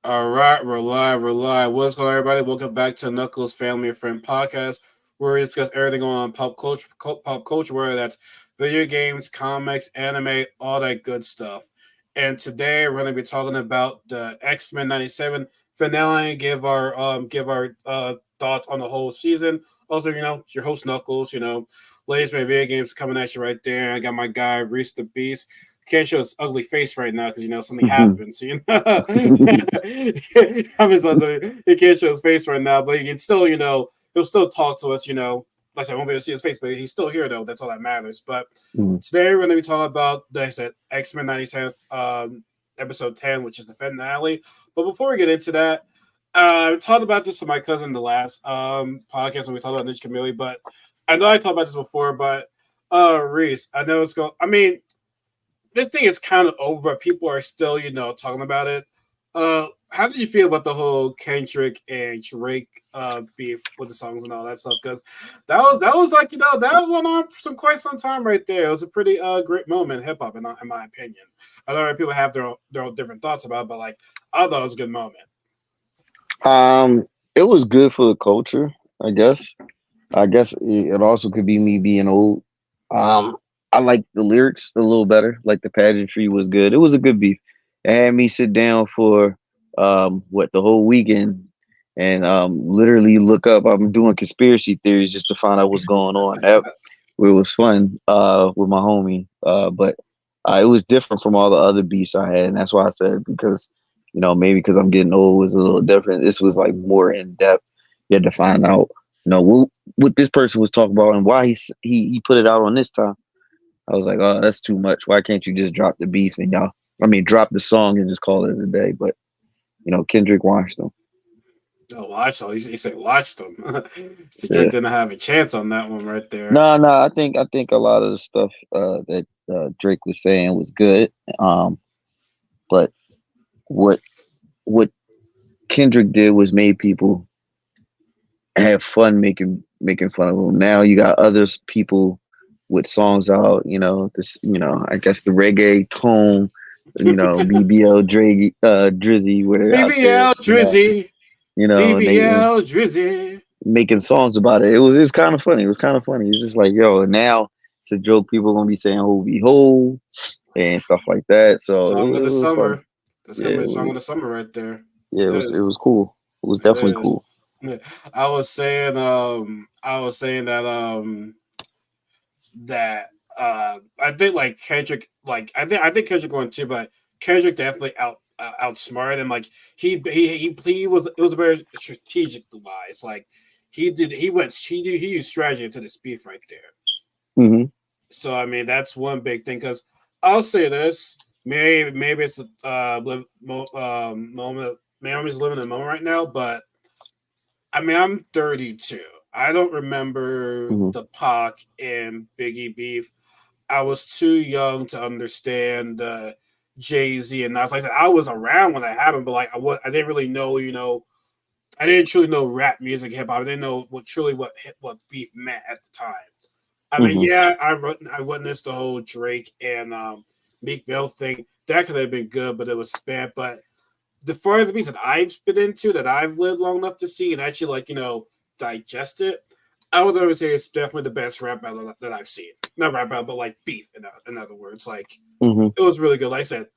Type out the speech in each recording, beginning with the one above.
All right, we're live. We're live. What's going on, everybody? Welcome back to Knuckles Family and Friend Podcast, where we discuss everything on pop culture, whether that's video games, comics, anime, all that good stuff. And today we're going to be talking about the X-Men '97 finale. Give our thoughts on the whole season. Also, your host Knuckles. Latest video games coming at you right there. I got my guy Reese the Beast can't show his ugly face right now because something happens. I mean, so he can't show his face right now, but he can still he'll still talk to us. Like I said, I won't be able to see his face, but he's still here though. That's all that matters. But today we're going to be talking about, like I said, X-Men '97 episode 10, which is the finale. But before we get into that, I talked about this to my cousin in the last podcast when we talked about Ninja Chameleon, but I know I talked about this before, but Reese, I know it's going. I mean, this thing is kind of over, but people are still, talking about it. How did you feel about the whole Kendrick and Drake beef with the songs and all that stuff? Because that was like that was going on for quite some time right there. It was a pretty great moment in hip hop, in my opinion. I know people have their own different thoughts about it, but like I thought it was a good moment. It was good for the culture, I guess. I guess it also could be me being old. Um, I like the lyrics a little better. Like the pageantry was good. It was a good beef. It had me sit down for the whole weekend and literally look up. I'm doing conspiracy theories just to find out what's going on. It was fun with my homie, but it was different from all the other beefs I had, and that's why I said because maybe because I'm getting old, it was a little different. This was like more in depth. You had to find out what this person was talking about and why he put it out on this time. I was like, oh, that's too much. Why can't you just drop the beef and drop the song and just call it a day? But Kendrick watched them. Oh, watch them. He said watch them. So Drake Yeah. didn't have a chance on that one right there. No, no, I think a lot of the stuff that Drake was saying was good. But what what Kendrick did was made people have fun making fun of him. Now you got others people with songs out, I guess the reggae tone, BBL Drizzy, where they're out there, BBL Drizzy. and they BBL Drizzy. making songs about it. It was kind of funny. It was kind of funny. It's just like, yo, now it's a joke. People are gonna be saying "Ho be ho" and stuff like that. So Song of it the was fun. summer. That's Yeah, gonna be the song of the summer right there. yeah, It it was is. cool. It was It definitely is. cool. Yeah. I was saying that I think like Kendrick, like I think Kendrick won too, but Kendrick definitely outsmarted him. Like he was, it was very strategic wise. Like he used strategy into this beef right there. Hmm. So I mean that's one big thing because I'll say this. Maybe it's moment. Maybe I'm just living in the moment right now, but I mean I'm 32. I don't remember Hmm. the Pac and Biggie beef. I was too young to understand Jay Z and Nas. Like that. I was around when that happened, but like I didn't really know. I didn't truly know rap music, hip hop. I didn't know what beef meant at the time. I mean, Hmm. yeah, I witnessed the whole Drake and Meek Mill thing. That could have been good, but it was bad. But the further beats that I've been into, that I've lived long enough to see and actually digest it, I would never say it's definitely the best rap battle that I've seen. Not rap battle, but like beef. In other words, like Hmm. it was really good. Like I said,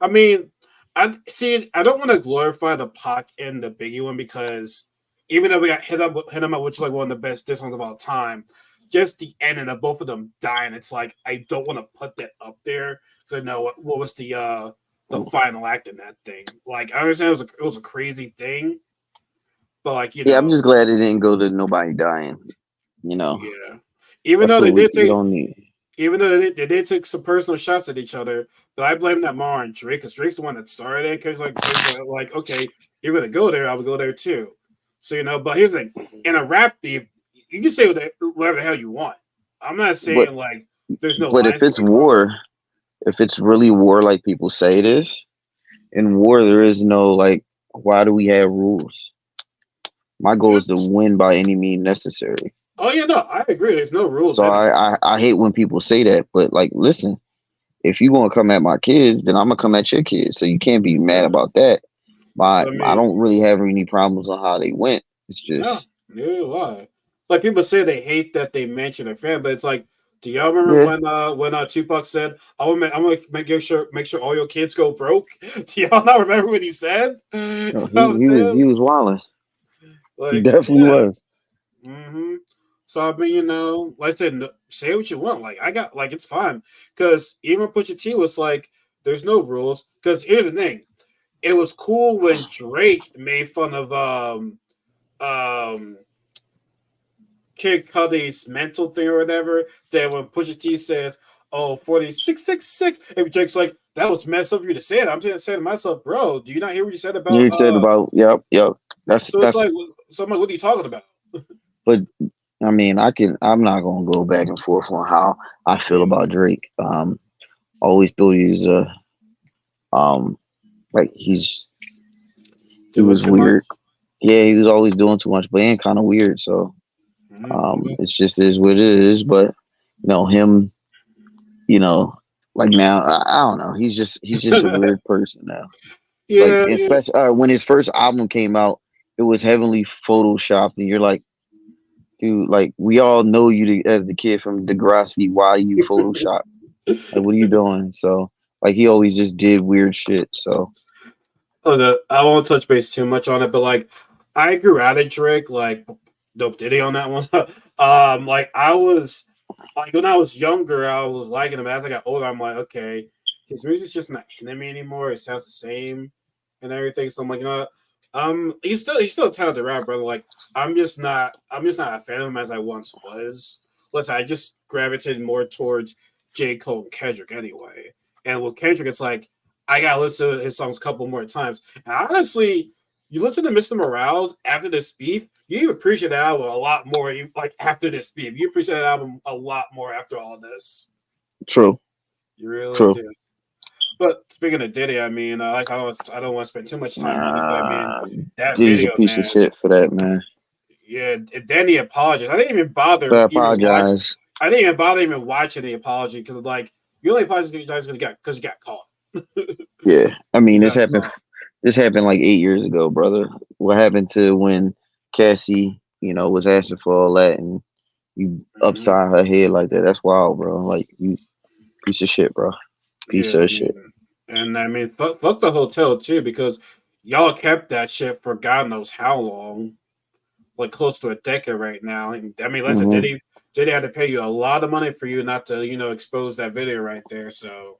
I mean, I see. I don't want to glorify the Pac and the Biggie one because even though we got hit up, which is like one of the best diss songs of all time, just the ending of both of them dying. It's like I don't want to put that up there because I know what was the final act in that thing. Like I understand it was a crazy thing, but like Yeah, I'm just glad it didn't go to nobody dying. You know, yeah. Even that's though what they did we take don't need. even though they did take some personal shots at each other, but I blame that more on Drake because Drake's the one that started it. Because like Drake's like, okay, you're gonna go there, I would go there too. So but here's the thing: in a rap beef, you can say whatever the hell you want. I'm not But saying like there's no but if lines to it's be drawn. war, if it's really war like people say it is, in war there is no like. Why do we have rules? My goal Yeah. is to win by any means necessary. Oh yeah, no, I agree. There's no rules So anywhere. I hate when people say that, but like, listen, if you gonna come at my kids, then I'm gonna come at your kids. So you can't be mad Yeah. about that. My I I mean, don't really have any problems on how they went. It's no, just neither do I. Like people say they hate that they mention a fan, but it's like, do y'all remember yeah. when Tupac said, I'm gonna make sure all your kids go broke"? Do y'all not remember what he said? You No, know what I'm he saying? was wilding. He Like, definitely yeah. was. hmm So I mean, like I said, say what you want. Like I got, like it's fine because even Pusha T was like, "There's no rules." Because here's the thing, it was cool when Drake made fun of um Kid Cudi's mental thing or whatever. Then when Pusha T says, "Oh, 4666," and Drake's like, "That was messed up for you to say it." I'm just saying to myself, bro, do you not hear what you said about You said about yep. That's So it's that's. like, so I'm like, what are you talking about? But I mean, I'm not gonna go back and forth on how I feel Yeah, about Drake. Always thought he's um like he doing was too much. weird. Yeah, he was always doing too much, but and kind of weird. So Mm-hmm. it's just is what it is. But him, you know, like now I don't know. He's just a weird person now. Like Yeah, yeah. especially when his first album came out, it was heavily photoshopped, and you're like, dude, like we all know you as the kid from Degrassi. Why you Photoshop? Like, what are you doing? So, like, he always just did weird shit. So, Okay, I won't touch base too much on it, but like, I grew out of Drake. Like, dope Diddy on that one. Like I was like when I was younger, I was liking him. As I got older, I'm like, okay, his music's just not hitting me anymore. It sounds the same and everything. So I'm like, he's still a talented rapper, brother. Like, I'm just not a fan of him as I once was. Listen, I just gravitated more towards J. Cole and Kendrick anyway. And with Kendrick, it's like I gotta listen to his songs a couple more times. And honestly, you listen to Mr. Morales after this beef, you appreciate that album a lot more. Like after this beef, you appreciate that album a lot more after all this. true, You really true. do. But speaking of Diddy, I mean, like I don't want to spend too much time on it, but I mean Uh, that Diddy's a video, piece of man. shit for that, man. Yeah, Danny apologized. I didn't even So I bother even watch. apologize. I didn't even bother even watching the apology because like you only apologize because you got caught. Yeah, I You mean, this got happened. caught. This happened like 8 years ago, brother. What happened to when Cassie, was asking for all that, and you hmm upside her head like that? That's wild, bro. Like you, piece of shit, bro. Piece Yeah, I of shit. mean, and I mean, fuck the hotel too because y'all kept that shit for God knows how long, like close to a decade right now. And I mean, listen, Hmm. Diddy had to pay you a lot of money for you not to expose that video right there. So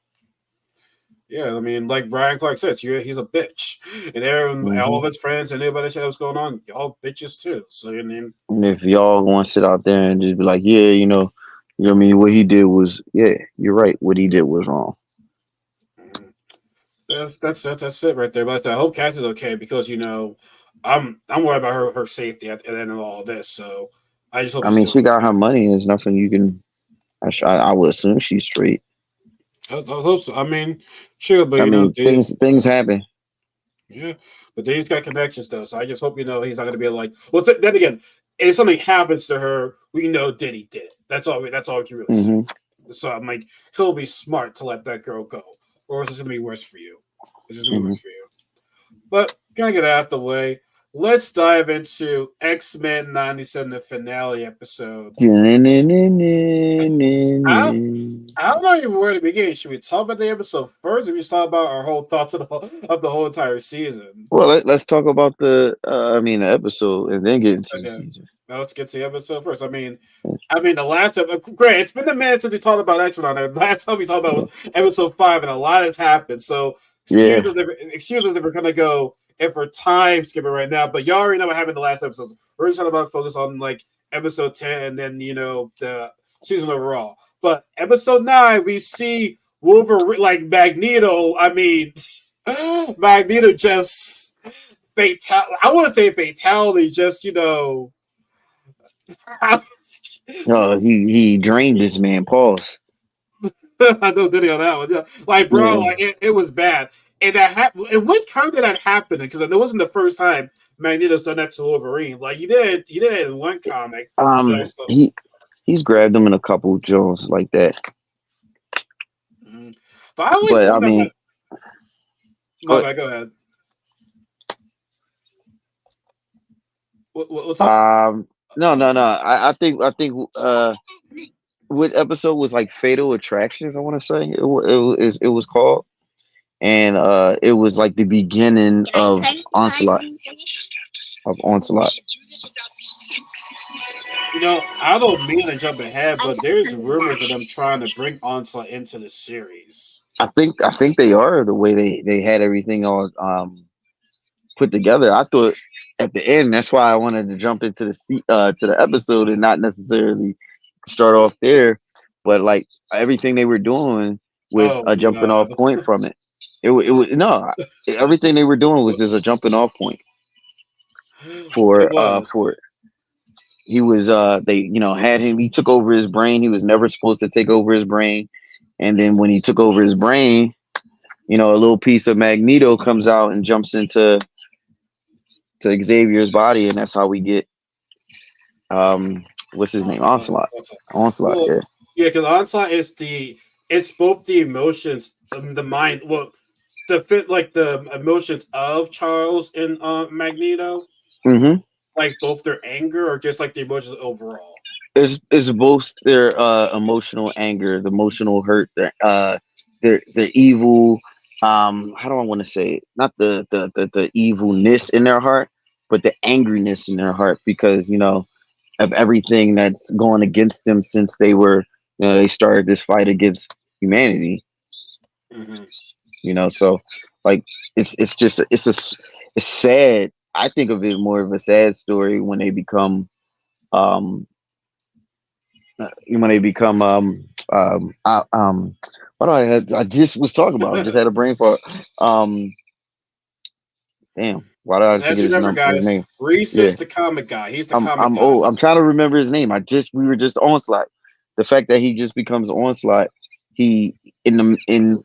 yeah, I mean, like Brian Clark says, he's a bitch, and everyone, all of Hmm. his friends and everybody that was going on, y'all bitches too. So I mean, And if y'all want to sit out there and just be like, yeah, what I mean, what he did was, yeah, you're right. What he did was wrong. mm, that's it right there. But I hope Cassie's okay because I'm worried about her safety at the end of all this. So I just hope I she's mean, doing she got okay. her money. There's nothing you can. I would assume she's straight. I hope so. I mean, sure, but I mean, dude, things happen. yeah, but he's got connections though. So I just hope he's not going to be like. Well, then again, if something happens to her, we know Diddy did it. That's all. That's all we can really say. Hmm. So I'm like, he'll be smart to let that girl go, or is this going to be worse for you? It's just going to be Hmm. worse for you. But gonna get out the way. Let's dive into X-Men 97, the finale episode. I I don't know even where to begin. Should we talk about the episode first, or we just talk about our whole thoughts of the whole entire season? Well, let's talk about the episode and then get into the Okay, season. now let's get to the episode first. I mean, the last great. It's been a minute since we talked about X-Men on there. Last time we talked about was episode 5, and a lot has happened. So Yeah, excuse us if we're gonna go if we're time skipping right now. But y'all already know what happened in the last episodes. We're just talking about focus on like episode 10, and then the season overall. But episode 9, we see Wolverine like Magneto. I mean, Magneto just fatal. I want to say fatality. Just he drained this man. Pause. I know Diddy on that one. Yeah. Like, bro, Yeah. like it was bad. And that happened. And which time did that happen? Because it wasn't the first time Magneto's done that to Wolverine. Like he did it in one comic that I saw. He's grabbed him in a couple Jones like that. Mhm. But I always But I wonder about. mean, My but bad. Go ahead. What's up? Um, no, Oh, no, no. I think what episode was like Fatal Attraction? I want to say it was called, and it was like the beginning of Onslaught Onslaught. I don't mean to jump ahead, but there's rumors of them trying to bring Onslaught into the series. I think they are the way they had everything all put together. I thought at the end that's why I wanted to jump into to the episode and not necessarily start off there, but like everything they were doing was Oh a jumping off God, point from it. It was no, everything they were doing was just a jumping off point it was. for he was they had him. He took over his brain. He was never supposed to take over his brain, and then when he took over his brain, a little piece of Magneto comes out and jumps into Xavier's body, and that's how we get what's his name, Onslaught. Onslaught, Well, yeah. yeah, because Onslaught is it's both the emotions, the mind, well, the fit like the emotions of Charles and Magneto, Mm-hmm. like both their anger or just like the emotions overall. It's both their emotional anger, the emotional hurt, their evil. How do I want to say it? Not the evilness in their heart, but the angriness in their heart because of everything that's going against them since they started this fight against humanity. Hmm. So like it's sad. I think of it more of a sad story when they become um what do I just was talking about, I just had a brain fart. um Damn, why do I As forget you remember, his guys, name? Reese Yeah, is the comic guy. He's the comic I'm guy. old. I'm trying to remember his name. We were just Onslaught. The fact that he just becomes Onslaught, he in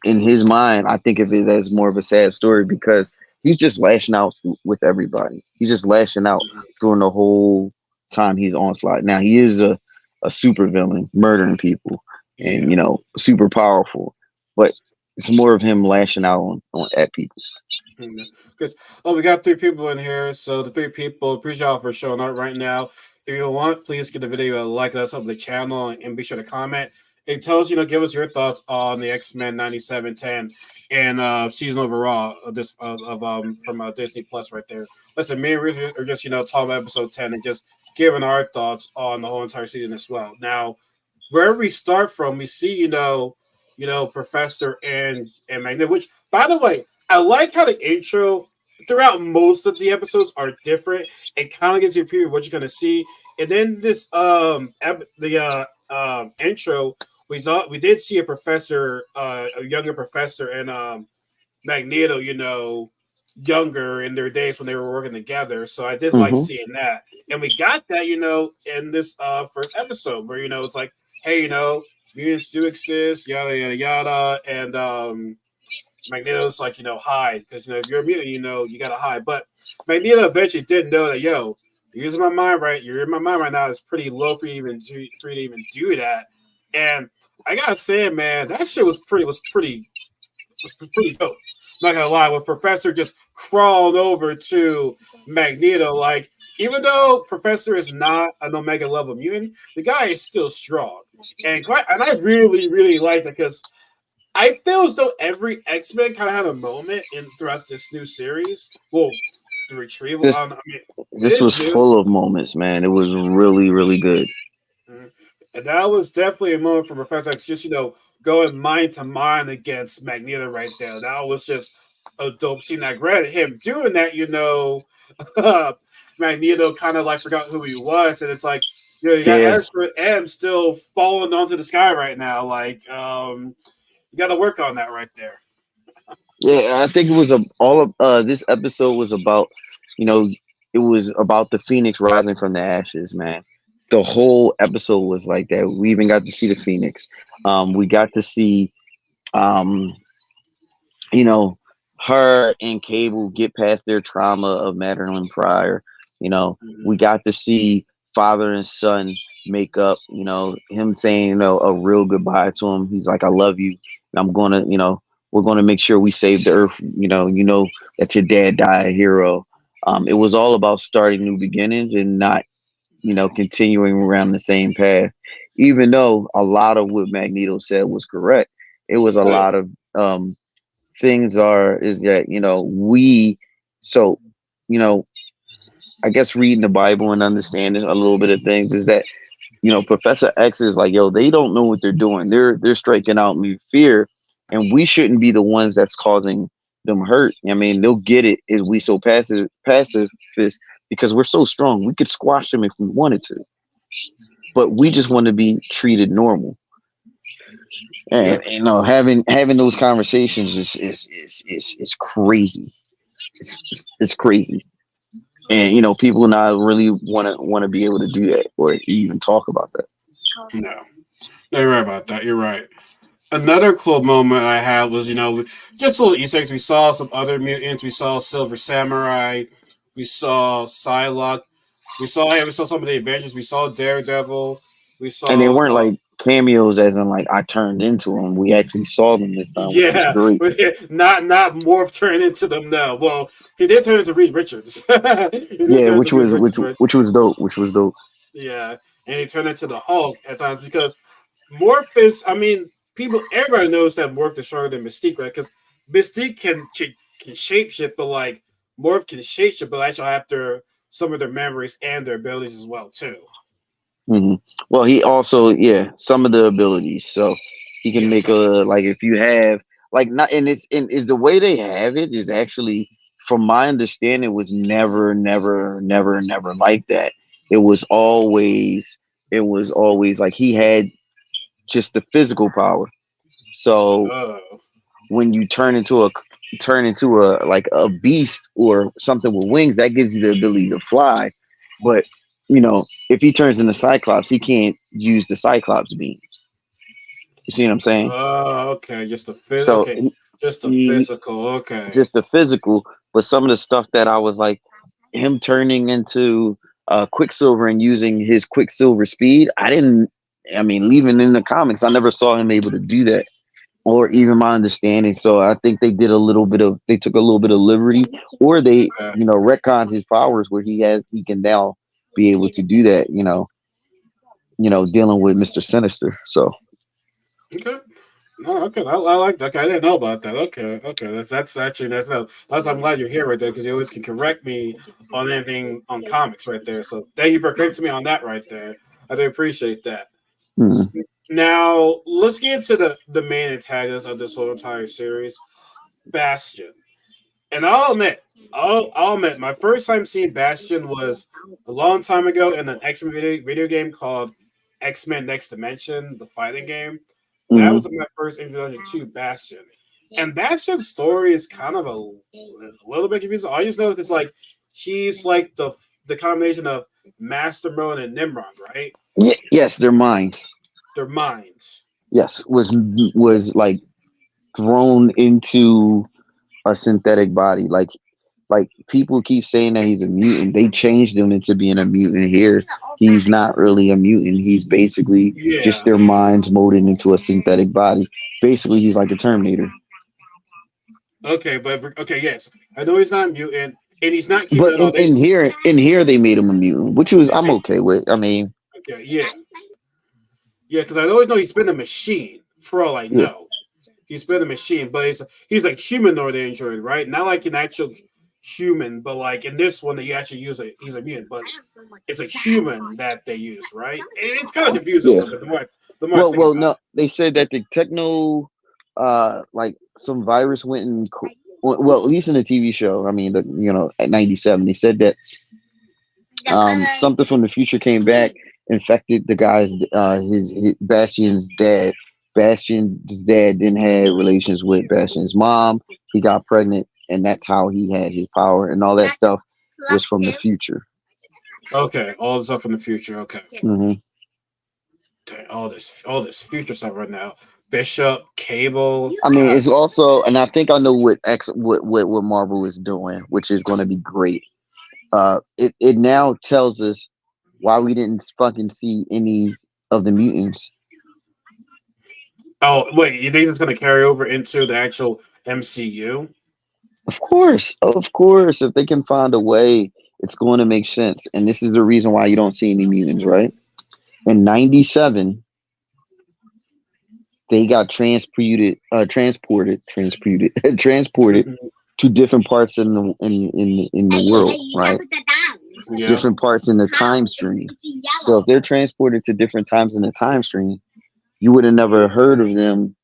his mind, I think of it as more of a sad story because he's just lashing out with everybody. He's just lashing out during the whole time he's Onslaught. Now he is a super villain, murdering people, and Yeah. super powerful, but it's more of him lashing out on at people. Because we got three people in here, so the three people appreciate y'all for showing up right now. If you want, please give the video a like, let us up the channel, and be sure to comment. It tells give us your thoughts on the X-Men 9710 and season overall of this of from Disney Plus right there. Listen, me and Ruth are just talking about episode 10 and just giving our thoughts on the whole entire season as well. Now, wherever we start from, we see Professor and Magneto. Which, by the way, I like how the intro throughout most of the episodes are different. It kind of gives you a preview of what you're gonna see, and then this the intro we did see a professor, a younger professor, and Magneto, younger in their days when they were working together. So I did like Hmm. seeing that. And we got that, in this first episode where, it's like, hey, mutants do exist, yada yada yada. And Magneto's like, hide. Because if you're a mutant, you gotta hide. But Magneto eventually did know that, you're using my mind right, you're in my mind right now. It's pretty low for you for you to even do that. And I gotta say, man, that shit was pretty dope. I'm not gonna lie, when Professor just crawled over to Magneto, like, even though Professor is not an Omega level mutant, the guy is still strong. And I really, really like that because I feel as though every X-Men kind of had a moment in throughout this new series. Well, the retrieval, I This don't know. I mean, it this is was new. full of moments, man. It was really, really good. Mhm. And that was definitely a moment for Professor X, just going mind to mind against Magneto right there. That was just a dope scene. I granted him doing that, Magneto kind of like forgot who he was, and it's like, you got Yeah, Ezra M still falling onto the sky right now. Like, you got to work on that right there. yeah. I think it was all of this episode was about, you know, it was about the Phoenix rising from the ashes, man. The whole episode was like that. We even got to see the Phoenix. We got to see, um, you know, her and Cable get past their trauma of Madeline Pryor. We Mhm. got to see father and son make up. Him saying, a real goodbye to him. He's like, "I love you. And I'm we're gonna make sure we save the earth. You know that your dad died a hero." It was all about starting new beginnings and not, continuing around the same path. Even though a lot of what Magneto said was correct, it was a Yeah. lot of things is that so you know I guess reading the Bible and understanding a little bit of things is that Professor X is like, yo, they don't know what they're doing. They're striking out me fear, and we shouldn't be the ones that's causing them hurt. I mean, they'll get it if we so pacifist because we're so strong. We could squash them if we wanted to, but we just want to be treated normal. And Yep. having those conversations is crazy. It's crazy. And people not really want to be able to do that or even talk about that. No. No, you're right about that. You're right. Another cool moment I had was, just little Easter eggs. We saw some other mutants. We saw Silver Samurai. We saw Psylocke. We saw some of the Avengers. We saw Daredevil. We And they saw, weren't like cameos as in like I turned into them. We actually saw them this time, which was yeah, great. not Morph turn into them. No, well, he did turn into Reed Richards. He did Yeah, turn into Reed Richards, right? which was dope. Which was dope. Yeah, and he turned into the Hulk at times because Morph is. I mean, everybody knows that Morph is stronger than Mystique, right? Because Mystique can shapeshift, but like Morph can shapeshift, but actually after some of their memories and their abilities as well too. hmm Well, he also some of the abilities, so he can Yes. make a like if you have like not and it's and is the way they have it is actually from my understanding was never like that. It was always like he had just the physical power. So Oh. when you turn into a like a beast or something with wings, that gives you the ability to fly. But if he turns into Cyclops, he can't use the Cyclops beam. You see what I'm saying? Oh, okay. So Okay, just the he physical. Okay. just the physical, but some of the stuff that I was like him turning into Quicksilver and using his Quicksilver speed, I didn't. I mean, even in the comics, I never saw him able to do that or even my understanding. So I think they took a little bit of liberty, or they, Okay. retconned his powers where he can now be able to do that. Dealing with Mister Sinister. So Okay. No, okay, I like that. Okay, I didn't know about that. Okay, okay, that's actually that's I'm glad you're here right there because you always can correct me on anything on comics right there. So thank you for correcting me on that right there. I do appreciate that. mm, Now let's get into the main antagonist of this whole entire series, Bastion. And I'll admit, my first time seeing Bastion was a long time ago in an X Men video game called X Men Next Dimension, the fighting game. That mm, was my first introduction to Bastion. And Bastion's story is kind of a little bit confusing. All you just know is it's like he's like the combination of Master Mode and Nimrod, right? yes, their minds. Their minds. Yes, was like thrown into a synthetic body. Like people keep saying that he's a mutant. They changed him into being a mutant here. He's not really a mutant. He's basically just Yeah. their minds molded into a synthetic body. Basically, he's like a Terminator. Okay, but okay, yes. I know he's not a mutant and he's not human But at all. in here they made him a mutant, which was I'm They okay with. I mean, okay, yeah. Yeah, because I always know he's been a machine. For all I yeah, know, he's been a machine, but he's like humanoid android, right? Not like an actual human, but like in this one that you actually use he's a mutant, but it's a human that they use, right? And it's kind of confusing a yeah. little bit the more I Well, think well, about no, they said that the techno, like some virus went and well, at least in the TV show. I mean, at '97, they said that something from the future came back, infected the guy's his Bastion's dad. Bastion's dad then had relations with Bastion's mom. He got pregnant, and that's how he had his power, and all that stuff was from the future. it. Okay, all the stuff in the future. Okay, hmm dang, all this future stuff right now. Bishop, Cable, I mean, God. it's also, and I think I know what Marvel is doing, which is going to be great. It now tells us why we didn't fucking see any of the mutants. Oh wait, you think it's going to carry over into the actual MCU? Of course. If they can find a way, it's going to make sense. And this is the reason why you don't see any mutants, right? In '97, they got transported Mhm. to different parts in the world, right? Yeah. Different parts in the time stream. So if they're transported to different times in the time stream, you would have never heard of them.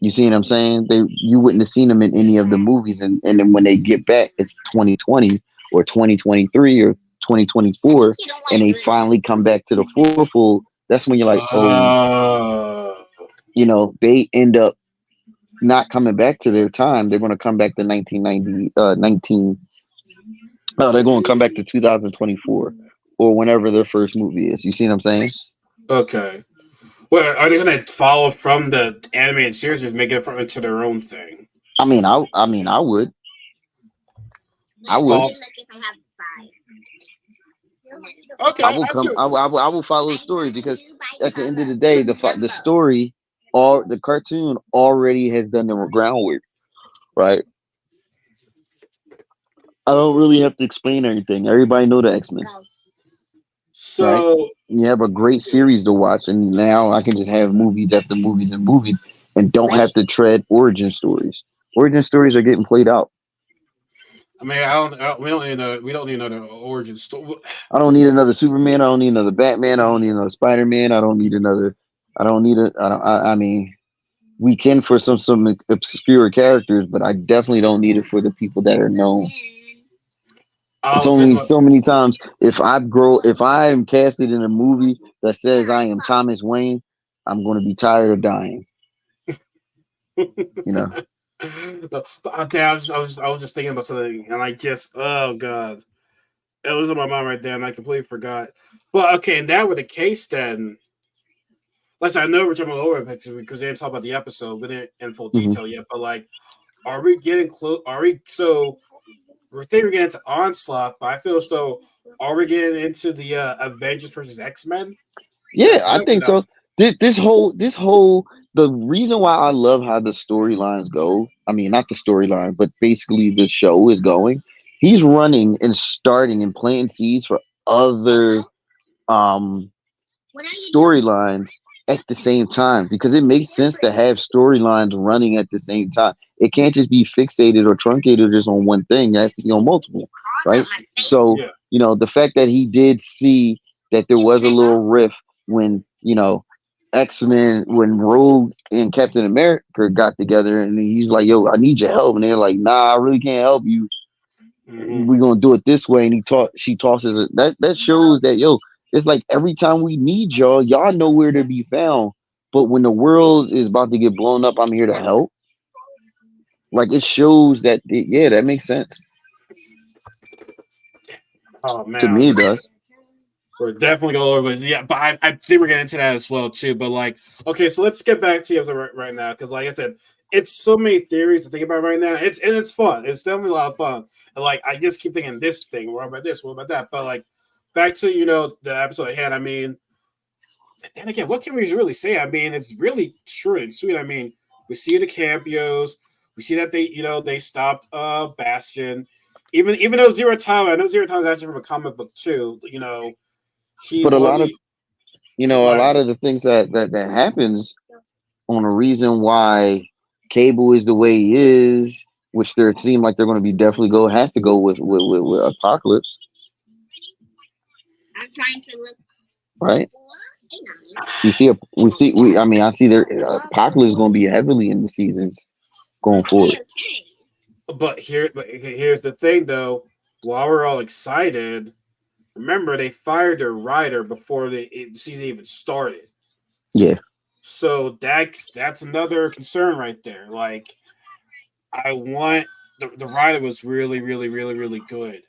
You see what I'm saying? You wouldn't have seen them in any of the movies, and then when they get back, it's 2020 or 2023 or 2024, and they finally come back to the fourfold. That's when you're like, oh, Uh, they end up not coming back to their time. They're going to come back to 1990, 19. No, they're going to come back to 2024 or whenever their first movie is. You see what I'm saying? okay. Well, are they gonna follow from the animated series or make it into their own thing? I would. I would. Follow. Okay, I will I come. too. I will follow the story because at the end of the day, the story, or the cartoon already has done the groundwork, right? I don't really have to explain everything. Everybody know the X Men, right? So You have a great series to watch, and now I can just have movies after movies and movies, and don't have to tread origin stories. Origin stories are getting played out. I mean, we don't need another origin story. I don't need another Superman. I don't need another Batman. I don't need another Spider Man. I don't need another. I don't need it. I mean, we can for some obscure characters, but I definitely don't need it for the people that are known. I It's was just only about. so many times if I am casted in a movie that says I am Thomas Wayne, I'm going to be tired of dying. You know. No, but damn, I was just thinking about something, and I just, oh god, it was in my mind right there, and I completely forgot. But okay, and that were the case, then. Let's say I know we're jumping over picture because they didn't talk about the episode, we didn't in full hmm detail yet. But like, are we getting close? Are we so? We think we're getting into onslaught, but I feel as though are we getting into the Avengers versus X Men? Yeah, Yes, I no, think no. so. This whole the reason why I love how the storylines go. I mean, not the storyline, but basically the show is going. He's running and starting and planting seeds for other um storylines at the same time because it makes sense to have storylines running at the same time. It can't just be fixated or truncated just on one thing. It has to be on multiple, right? So, Yeah. the fact that he did see that there was a little rift when, X-Men, when Rogue and Captain America got together and he's like, yo, I need your help. And they're like, nah, I really can't help you. Hmm. We're gonna do it this way. And she tosses it. That shows that, yo, it's like every time we need y'all know where to be found. But when the world is about to get blown up, I'm here to help. Like it shows that, yeah, that makes sense. Oh To man, me, it does. we're definitely going over. Yeah, but I think we're getting into that as well too. But like, okay, so let's get back to you right now because, like I said, it's so many theories to think about right now. It's fun. It's definitely a lot of fun. And like, I just keep thinking this thing. What about this? What about that? But like, back to the episode at hand. I mean, and again, what can we really say? I mean, it's really short and sweet. I mean, we see the cameos. We see that they stopped Bastion. Even though Zero Time, I know Zero Time is actually from a comic book too. He But a was lot of a like, lot of the things that happens on a reason why Cable is the way he is, which they seem like they're going to be definitely has to go with Apocalypse, right? I mean, I see their Apocalypse is going to be heavily in the seasons going forward. but here's the thing though. While we're all excited, remember they fired their writer before the season even started. Yeah, So that's another concern right there. Like, I want the writer was really, really, really, really good,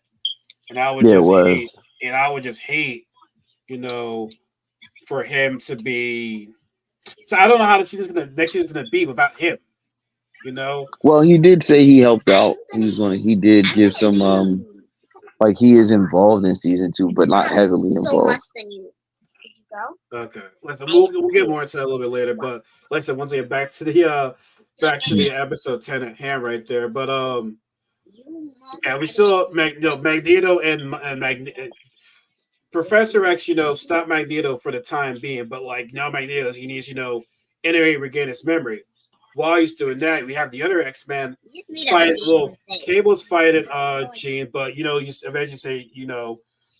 and I would yeah, it just hate, was. and I would just hate, you know, for him to be. So I don't know how the next season's gonna be without him. You know, Well, he did say he helped out. He did give some like he is involved in season two, but not heavily involved. okay. Listen, we'll get more into that a little bit later. But like I said, once again, back to the episode 10 at hand right there. But Yeah, we still Magneto and Professor X, stopped Magneto for the time being, but like now Magneto, he needs, anyway, regain his memory. While he's doing that, we have the other X-Men fight. Well, Cable's fighting Jean, but you eventually say,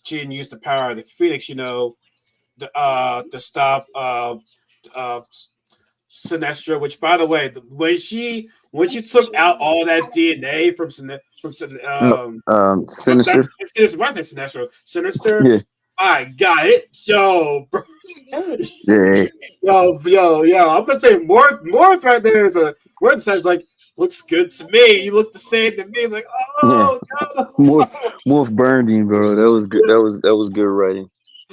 Jean used the power of the Phoenix, to stop uh Sinestro. Which, by the way, when she took out all that DNA No, Sinister. it wasn't Sinestro, Sinister. Yeah, I got it. Yo, bro. yeah, Yo. I'm gonna say more right there is a word says like looks good to me. You look the same to me. It's like, yeah. oh Morph, no. Morph burned him, bro. That was good. That was good writing.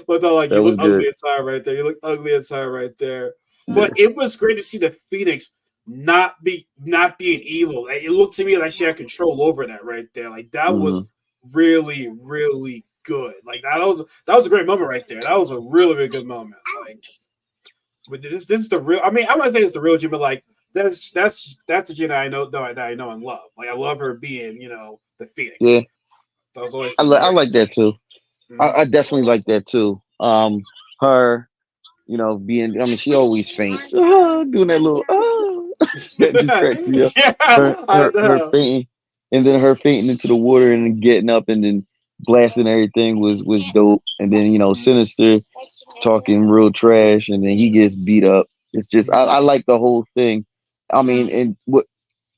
But no, like you That look was good. ugly inside right there. You look ugly inside right there. Yeah. But it was great to see the Phoenix not being evil. Like, it looked to me like she had control over that right there. Like that was Hmm. really, really good. Like that was a great moment right there. That was a really, really good moment. Like, but this is the real. I mean, I want to say it's the real Jim, but like that's the Jim that I know and love. Like I love her being, the Phoenix. Yeah, That was always been I great. like that too. Mhm. I definitely like that too. Her, being. I mean, she always faints. Doing that little. That just cracks me up. Yeah, Her, I her, her know. fainting, and then her fainting into the water and then getting up and then blasting everything was dope. And then Sinister talking real trash, and then he gets beat up. It's just I like the whole thing. I mean, and what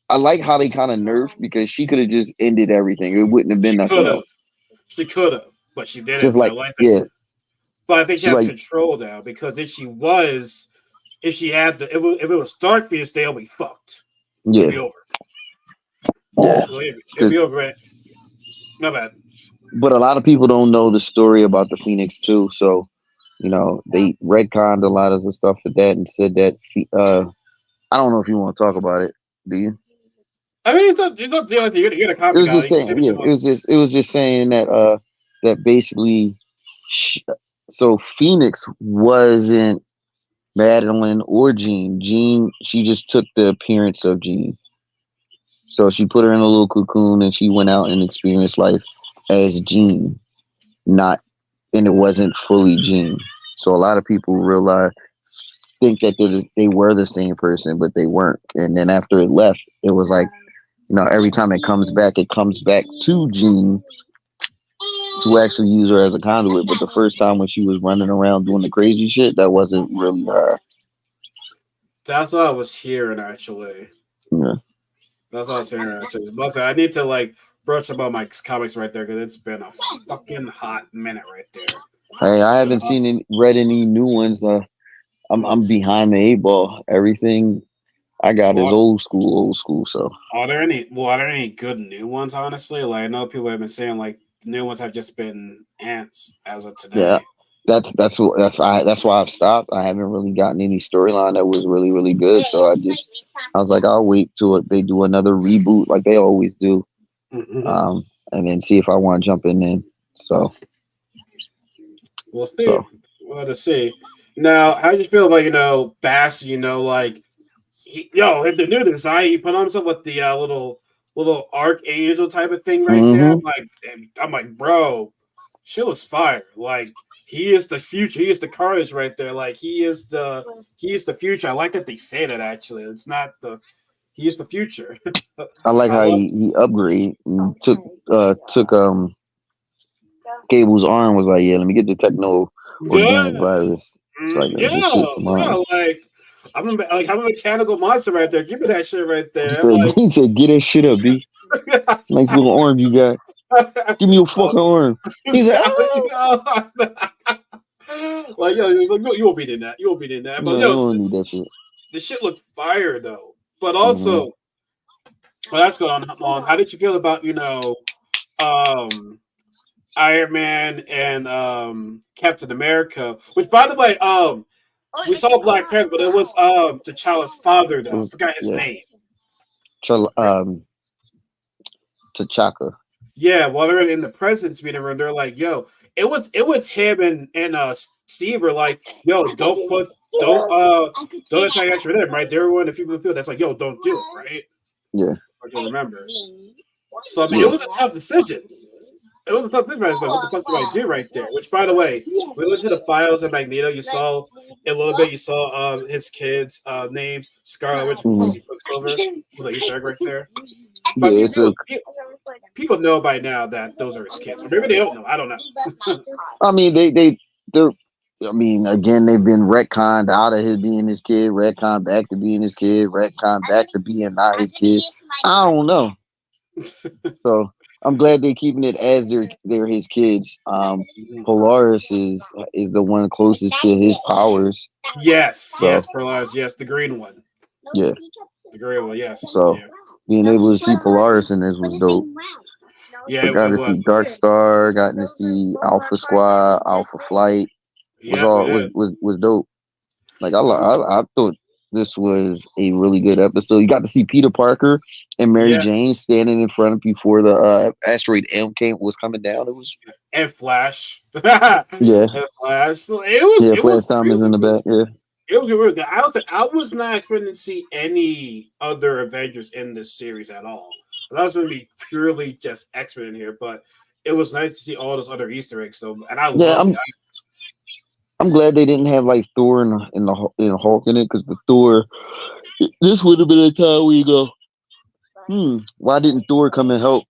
I like how they kind of nerfed because she could have just ended everything. It wouldn't have been She nothing could have. else. She could have, but she Just didn't. like Like, yeah, but I think she she has like control now because if she had if it was Stark Phoenix, they'll be fucked. It'd yeah, be over. yeah. It'd be over. Right? Not bad. But a lot of people don't know the story about the Phoenix too. So, they retconned a lot of the stuff for that and said that. I don't know if you want to talk about it. Do you? I mean, it's not the only thing. You're a It comic was guy. just You can say saying. what Yeah, you want. it was just saying that that basically, sh- so Phoenix wasn't Madeline or Jean. Jean, she just took the appearance of Jean. So she put her in a little cocoon and she went out and experienced life as Jean, not and it wasn't fully Jean. So a lot of people realize think that they were the same person, but they weren't. And then after it left, it was like every time it comes back to Jean to actually use her as a conduit. But the first time when she was running around doing the crazy shit, that wasn't really her. That's what I was hearing actually. Yeah. That's what I was hearing actually. But I need to like brush about my comics right there because it's been a fucking hot minute right there. Hey, I It's been haven't hot. seen read any new ones. I'm behind the eight ball. Everything I got is Well, old school. So are there any good new ones? Honestly, like I know people have been saying like the new ones have just been ants as of yeah, today. that's why I've stopped. I haven't really gotten any storyline that was really really good. So I was like, I'll wait till they do another reboot like they always do, Mm-hmm. um, and then see if I want to jump in then. So We'll see. so We'll to see. Now, how do you feel about Bass? Like the new design he put on himself with the little archangel type of thing right there. hmm I'm like, bro, shit was fire. Like he is the future. He is the Carnage right there. Like he is the future. I like that they say that actually. It's not the he is the future. I like I how love he upgraded and took Cable's arm was like, yeah, let me get the techno organic good. virus. It's like get shit Yeah, from mine. bro. Like I'm a mechanical monster right there. Give me that shit right He there. said, Like he said, get that shit up, B. It's a nice little arm you got. Give me your fucking arm. He's like, oh. like he was like, you won't be in that. You won't be in that. But No, you don't need that shit. the shit looked fire though. But Hmm. also, well, that's going on. How did you feel about um, Iron Man and Captain America? Which, by the way, we saw Black Panther, but it was T'Challa's father It though. I was forgot his yeah, name. T'Chaka. Yeah, while they're in the president's meeting room, they're like, "Yo, it was him and Steve are like, yo, don't attack us for them, right? They're one of the few people that's like, yo, don't do it, right? Yeah, I can remember. So I mean, it was a tough decision. It was a tough decision. I was like, what the fuck do I do right there? Which, by the way, we went to the files of Magneto. You saw a little bit. You saw his kids' names, Scarlet Witch, Mm. and Quicksilver, with the Easter egg right there. But Yeah, so people know by now that those are his kids, or maybe they don't know. I don't know. I mean they're I mean, again, they've been retconned out of his being his kid, retconned back to being his kid, retconned back to being not his kid. I don't know. So I'm glad they're keeping it as they're his kids. Polaris is the one closest to his powers. Yes, So yes, Polaris, yes, the green one. yeah. The green one, yes. So Yeah. being able to see Polaris in this was dope. Yeah, I got to see Dark Star, got to see Alpha Squad, Alpha Flight. Yeah, we did. Was dope. Like I thought this was a really good episode. You got to see Peter Parker and Mary Jane standing in front of before the asteroid M was coming down. It was and Flash. Yeah. And Flash. So it Flash was Thomas really in the back. Yeah. It was really good. I was not expecting to see any other Avengers in this series at all. That was going to be purely just X-Men in here, but it was nice to see all those other Easter eggs. So, and I love it. I'm glad they didn't have like Thor in the Hulk in it, because the Thor, this would have been a time where you go, why didn't Thor come and help?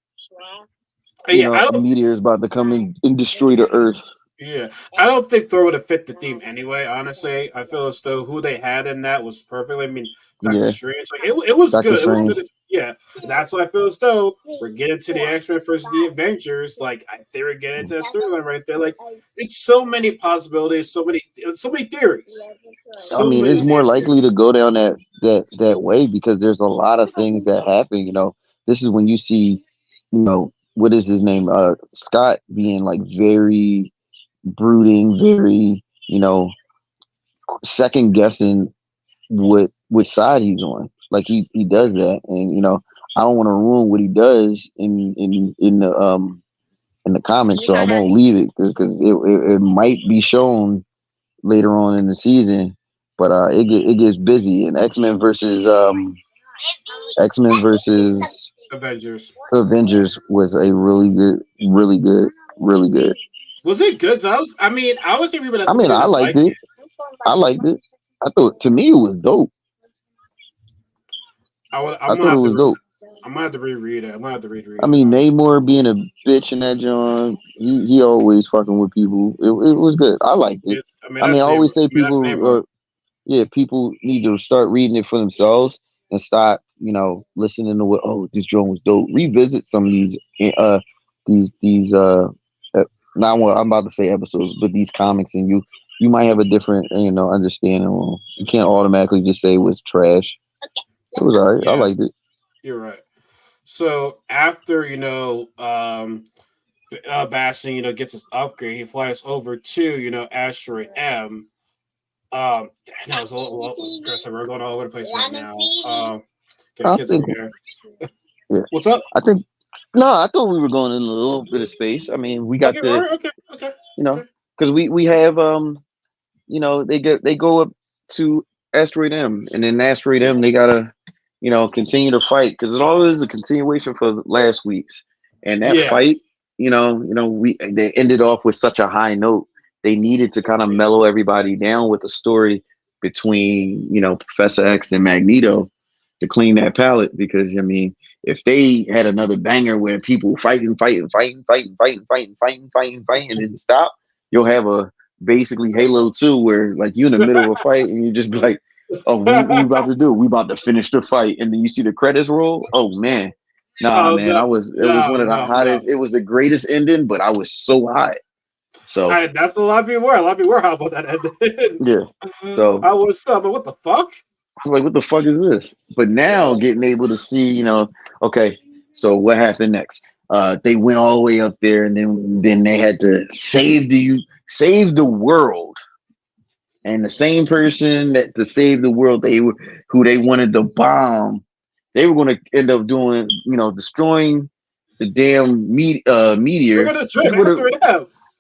A meteor is about to come in and destroy the Earth. Yeah, I don't think Thor would have fit the theme anyway. Honestly, I feel as though who they had in that was perfect. I mean, Doctor Strange, like it was Doctor good. Strange. It was good. Yeah, that's what I feel as though we're getting to the X-Men versus the Avengers. Like they were getting into that storyline right there. Like it's so many possibilities, so many theories. I mean, it's more likely to go down that way because there's a lot of things that happen. This is when you see, what is his name? Scott being like very brooding, very, second guessing which side he's on. Like he does that, and I don't want to ruin what he does in the comics, so I won't leave it because it might be shown later on in the season. But it gets busy, and X-Men versus Avengers was a really good. Was it good? I was thinking people. I liked it. I liked it. I thought, to me, it was dope. I thought it was dope. I'm gonna have to reread it. I mean, Namor being a bitch in that John, he always fucking with people. It was good. I liked it. I always say people need to start reading it for themselves and stop, listening to what this John was dope. Revisit some of these not what I'm about to say episodes, but these comics, and you might have a different understanding. You can't automatically just say it was trash. It was alright. Yeah. I liked it. You're right. So after Bastion gets his upgrade, he flies over to asteroid M. No, it's a little we're going all over the place right now. Kids over here. Yeah. What's up? I thought we were going in a little bit of space. I mean, we got okay. Because we have they go up to asteroid M, and then asteroid M they gotta continue to fight, because it all is a continuation for last week's, and that fight they ended off with such a high note. They needed to kind of mellow everybody down with a story between Professor X and Magneto to clean that palette, because if they had another banger where people fighting and then stop, you'll have a basically Halo 2 where like you in the middle of a fight and you just be like, oh, what we about to do? We about to finish the fight, and then you see the credits roll. Oh man, it was one of the hottest. It was the greatest ending, but I was so hot. So that's a lot of people were. A lot of people were hot about that ending. Yeah. So I was but what the fuck? I was like, what the fuck is this? But now getting able to see, okay, so what happened next? They went all the way up there, and then they had to save the world. And the same person that to save the world, who they wanted to bomb, they were going to end up doing, destroying the damn meteor.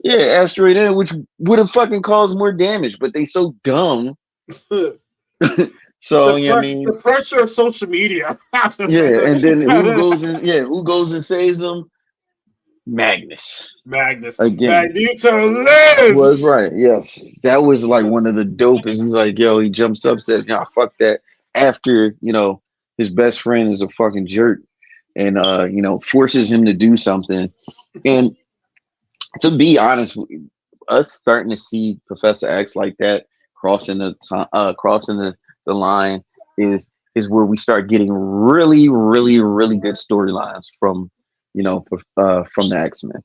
Asteroid M, which would have fucking caused more damage, but they so dumb So yeah, I mean, the pressure of social media. yeah, and then who goes and saves them? Magnus. Again. Magneto Was lives. right, yes. That was like one of the dopest. He's like, yo, he jumps up, says, nah, fuck that. After, his best friend is a fucking jerk and forces him to do something. And to be honest, us starting to see Professor X like that crossing the line is where we start getting really, really, really good storylines from the X-Men.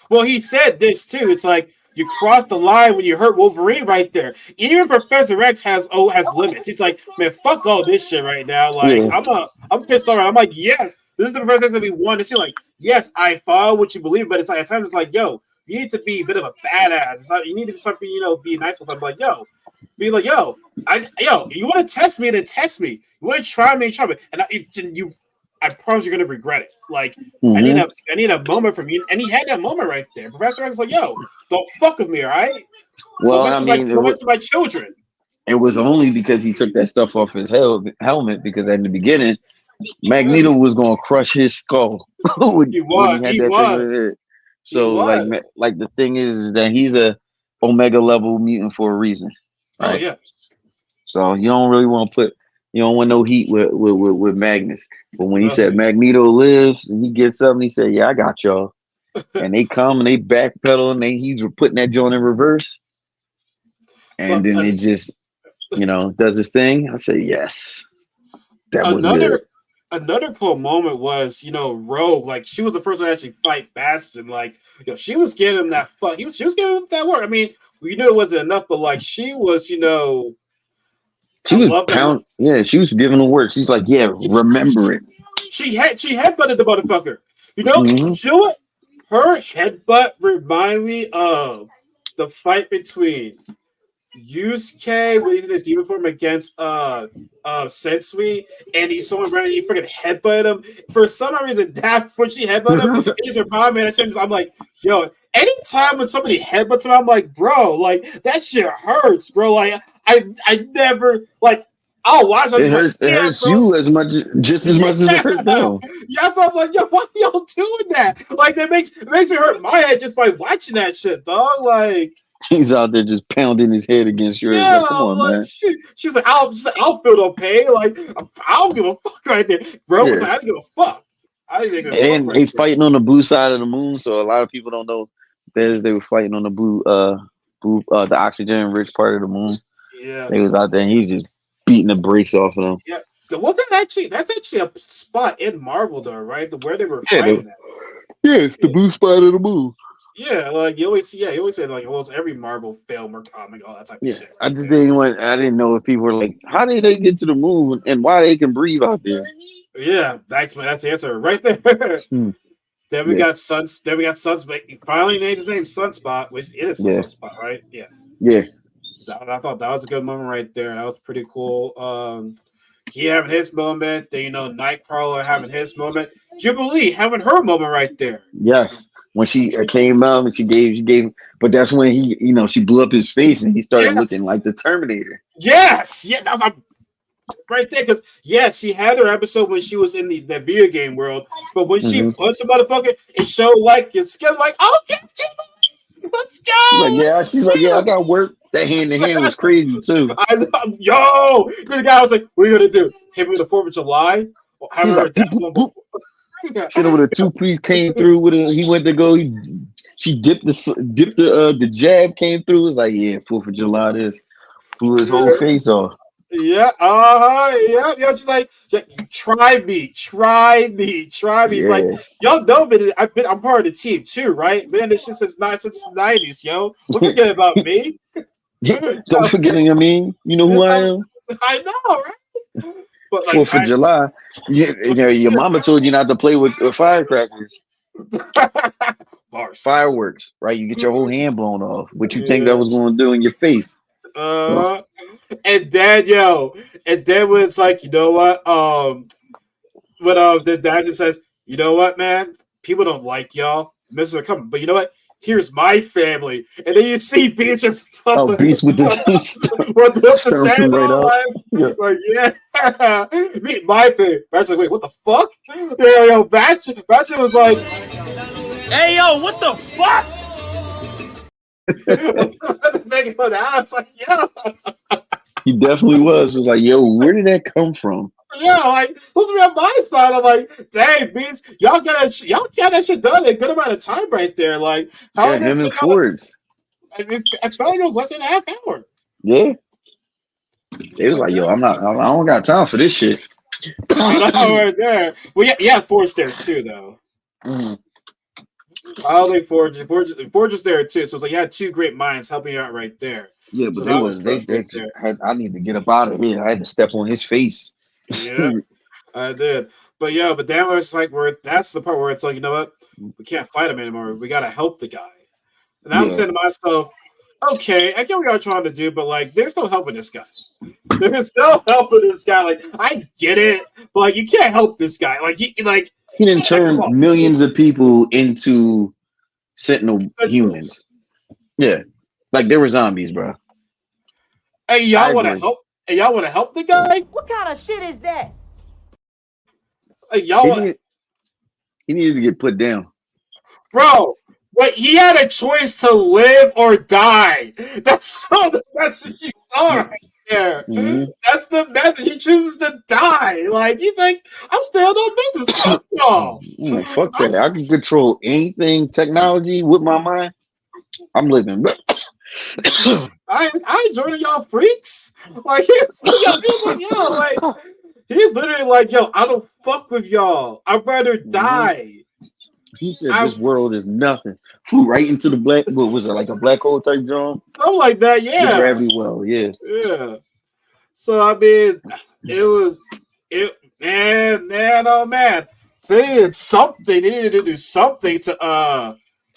Well, he said this too. It's like you cross the line when you hurt Wolverine right there. Even Professor X has limits. He's like, man, fuck all this shit right now. Like, Yeah. I'm pissed off. I'm like, yes, this is the Professor X that we want to see. Like, yes, I follow what you believe, but it's like at times it's like, yo, you need to be a bit of a badass. It's not, you need to be something, be nice with them. Like, yo, be like, yo, you want to test me, then test me. You want to try me, and I promise you're gonna regret it. Like, Mm-hmm. I need a moment from you, and he had that moment right there. Professor X was like, "Yo, don't fuck with me, all right? Well, Don't mess with my children." It was only because he took that stuff off his helmet because in the beginning, Magneto was gonna crush his skull when he had that thing with it. So like the thing is that he's a Omega level mutant for a reason, right? Oh yes. So you don't really want to you don't want no heat with Magnus. But when he said Magneto lives and he gets up and he said, "Yeah, I got y'all," and they come and they backpedal and he's putting that joint in reverse, and then it just does his thing. I say yes, that was good. Another cool moment was, Rogue, like she was the first one to actually fight Bastion. Like, she was giving him that fuck. She was giving him that work. I mean, we knew it wasn't enough, but like she was, she was she was giving him work. She's like, yeah, remember it. She headbutted the motherfucker. You know what? Her headbutt reminded me of the fight between Yusuke when he did his demon form against Sensui, and he's someone around, he freaking headbutted him. For some reason, that when she headbutted him, he's reminded me of that. I'm like, yo, anytime when somebody headbutts him, I'm like, bro, like that shit hurts, bro. Like I never like. I'll watch it. It hurts you just as much as it hurts them. Yeah, so I was like, yo, why are y'all doing that? Like, it makes me hurt my head just by watching that shit, dog. Like, he's out there just pounding his head against yours. Yeah, like, come on, man. She's like, I'll feel no pain. Like, I don't give a fuck right there. Bro was like, I don't give a fuck. I didn't give a fuck. And they fighting on the blue side of the moon, so a lot of people don't know that they were fighting on the blue, the oxygen rich part of the moon. Yeah. They was out there and he was just beating the brakes off of them. Yeah. Well, that's actually a spot in Marvel, though, right? Where they were fighting that. Yeah, it's the blue spot of the moon. Yeah, like you always say like almost every Marvel film or comic, all that type of shit. I just didn't know if people were like, how did they get to the moon and why they can breathe out there? Yeah, that's the answer right there. Then we got Suns. Then we got Sunspot. He finally named his name Sunspot, which is Sunspot, right? Yeah. Yeah. I thought that was a good moment right there. That was pretty cool. He having his moment. Then Nightcrawler having his moment. Jubilee having her moment right there. Yes. When she came out and she gave, but that's when she blew up his face and he started looking like the Terminator. Yes, yeah, that was right there. Because she had her episode when she was in the video game world, but when she punched the motherfucker, it showed like your skin, like, oh, let's go. She's like, I got work. That hand to hand was crazy too. The guy was like, "What are you gonna do? Hit me with the 4th of July?" He's like, shit over the 2-piece came through with it. He went to go. She dipped the jab came through. It was like, 4th of July. This blew his whole face off. Yeah, yeah. Just like, try me. He's like, y'all know me. I'm part of the team too, right? Man, this shit since the 90s, yo. Don't forget about me. Don't forget him. I mean, you know who I am. I know, right? But like, 4th of July. Your mama told you not to play with firecrackers. Bars. Fireworks, right? You get your whole hand blown off. What you think that was going to do in your face? And then when it's like, you know what? When the dad just says, you know what, man? People don't like y'all. Missiles are coming, but you know what? here's my family, and then you see Beast just Beast with the sand right on, up. like yeah, meet my family. Bat's like, wait, what the fuck? Yeah, yo, Batch was like, hey, yo, what the fuck? Making fun of I was like, yo. He definitely was. Was like, yo, where did that come from? Yeah, like who's on my side? I'm like, dang, Beats, y'all got that shit done in a good amount of time right there. Like, how Yeah, him and Ford. I felt like it was less than a half hour. Yeah. It was like, yo, I don't got time for this shit. I know right there. Well, yeah, Ford's there too, though. Mm-hmm. I don't think Ford was there too. So it's like you had two great minds helping you out right there. Yeah, but so they I need to get up out of here. I had to step on his face. Yeah, I did. But yeah, but then it's like that's the part where it's like, you know what? We can't fight him anymore. We gotta help the guy. And I'm saying to myself, okay, I get what y'all trying to do, but like they're still helping this guy. They're still helping this guy. Like, I get it, but like you can't help this guy. Like he didn't turn millions of people into sentinel humans. Yeah. Like they were zombies, bro. Hey, y'all want to help? Hey, y'all want to help the guy? What kind of shit is that? Hey, y'all want? He needed to get put down, bro. Wait, he had a choice to live or die. That's the message you saw right there. Mm-hmm. That's the message. He chooses to die. Like he's like, I'm staying on business. Fuck y'all. Fuck that. I can control anything technology with my mind. I'm living. I joining y'all freaks. Like he's literally like, yo, I don't fuck with y'all. I'd rather die. He said this world is nothing. Flew right into the black. What was it, like a black hole type drum? Something like that, yeah. Gravity well, yeah. Yeah. So I mean, man. So they needed something. They needed to do something to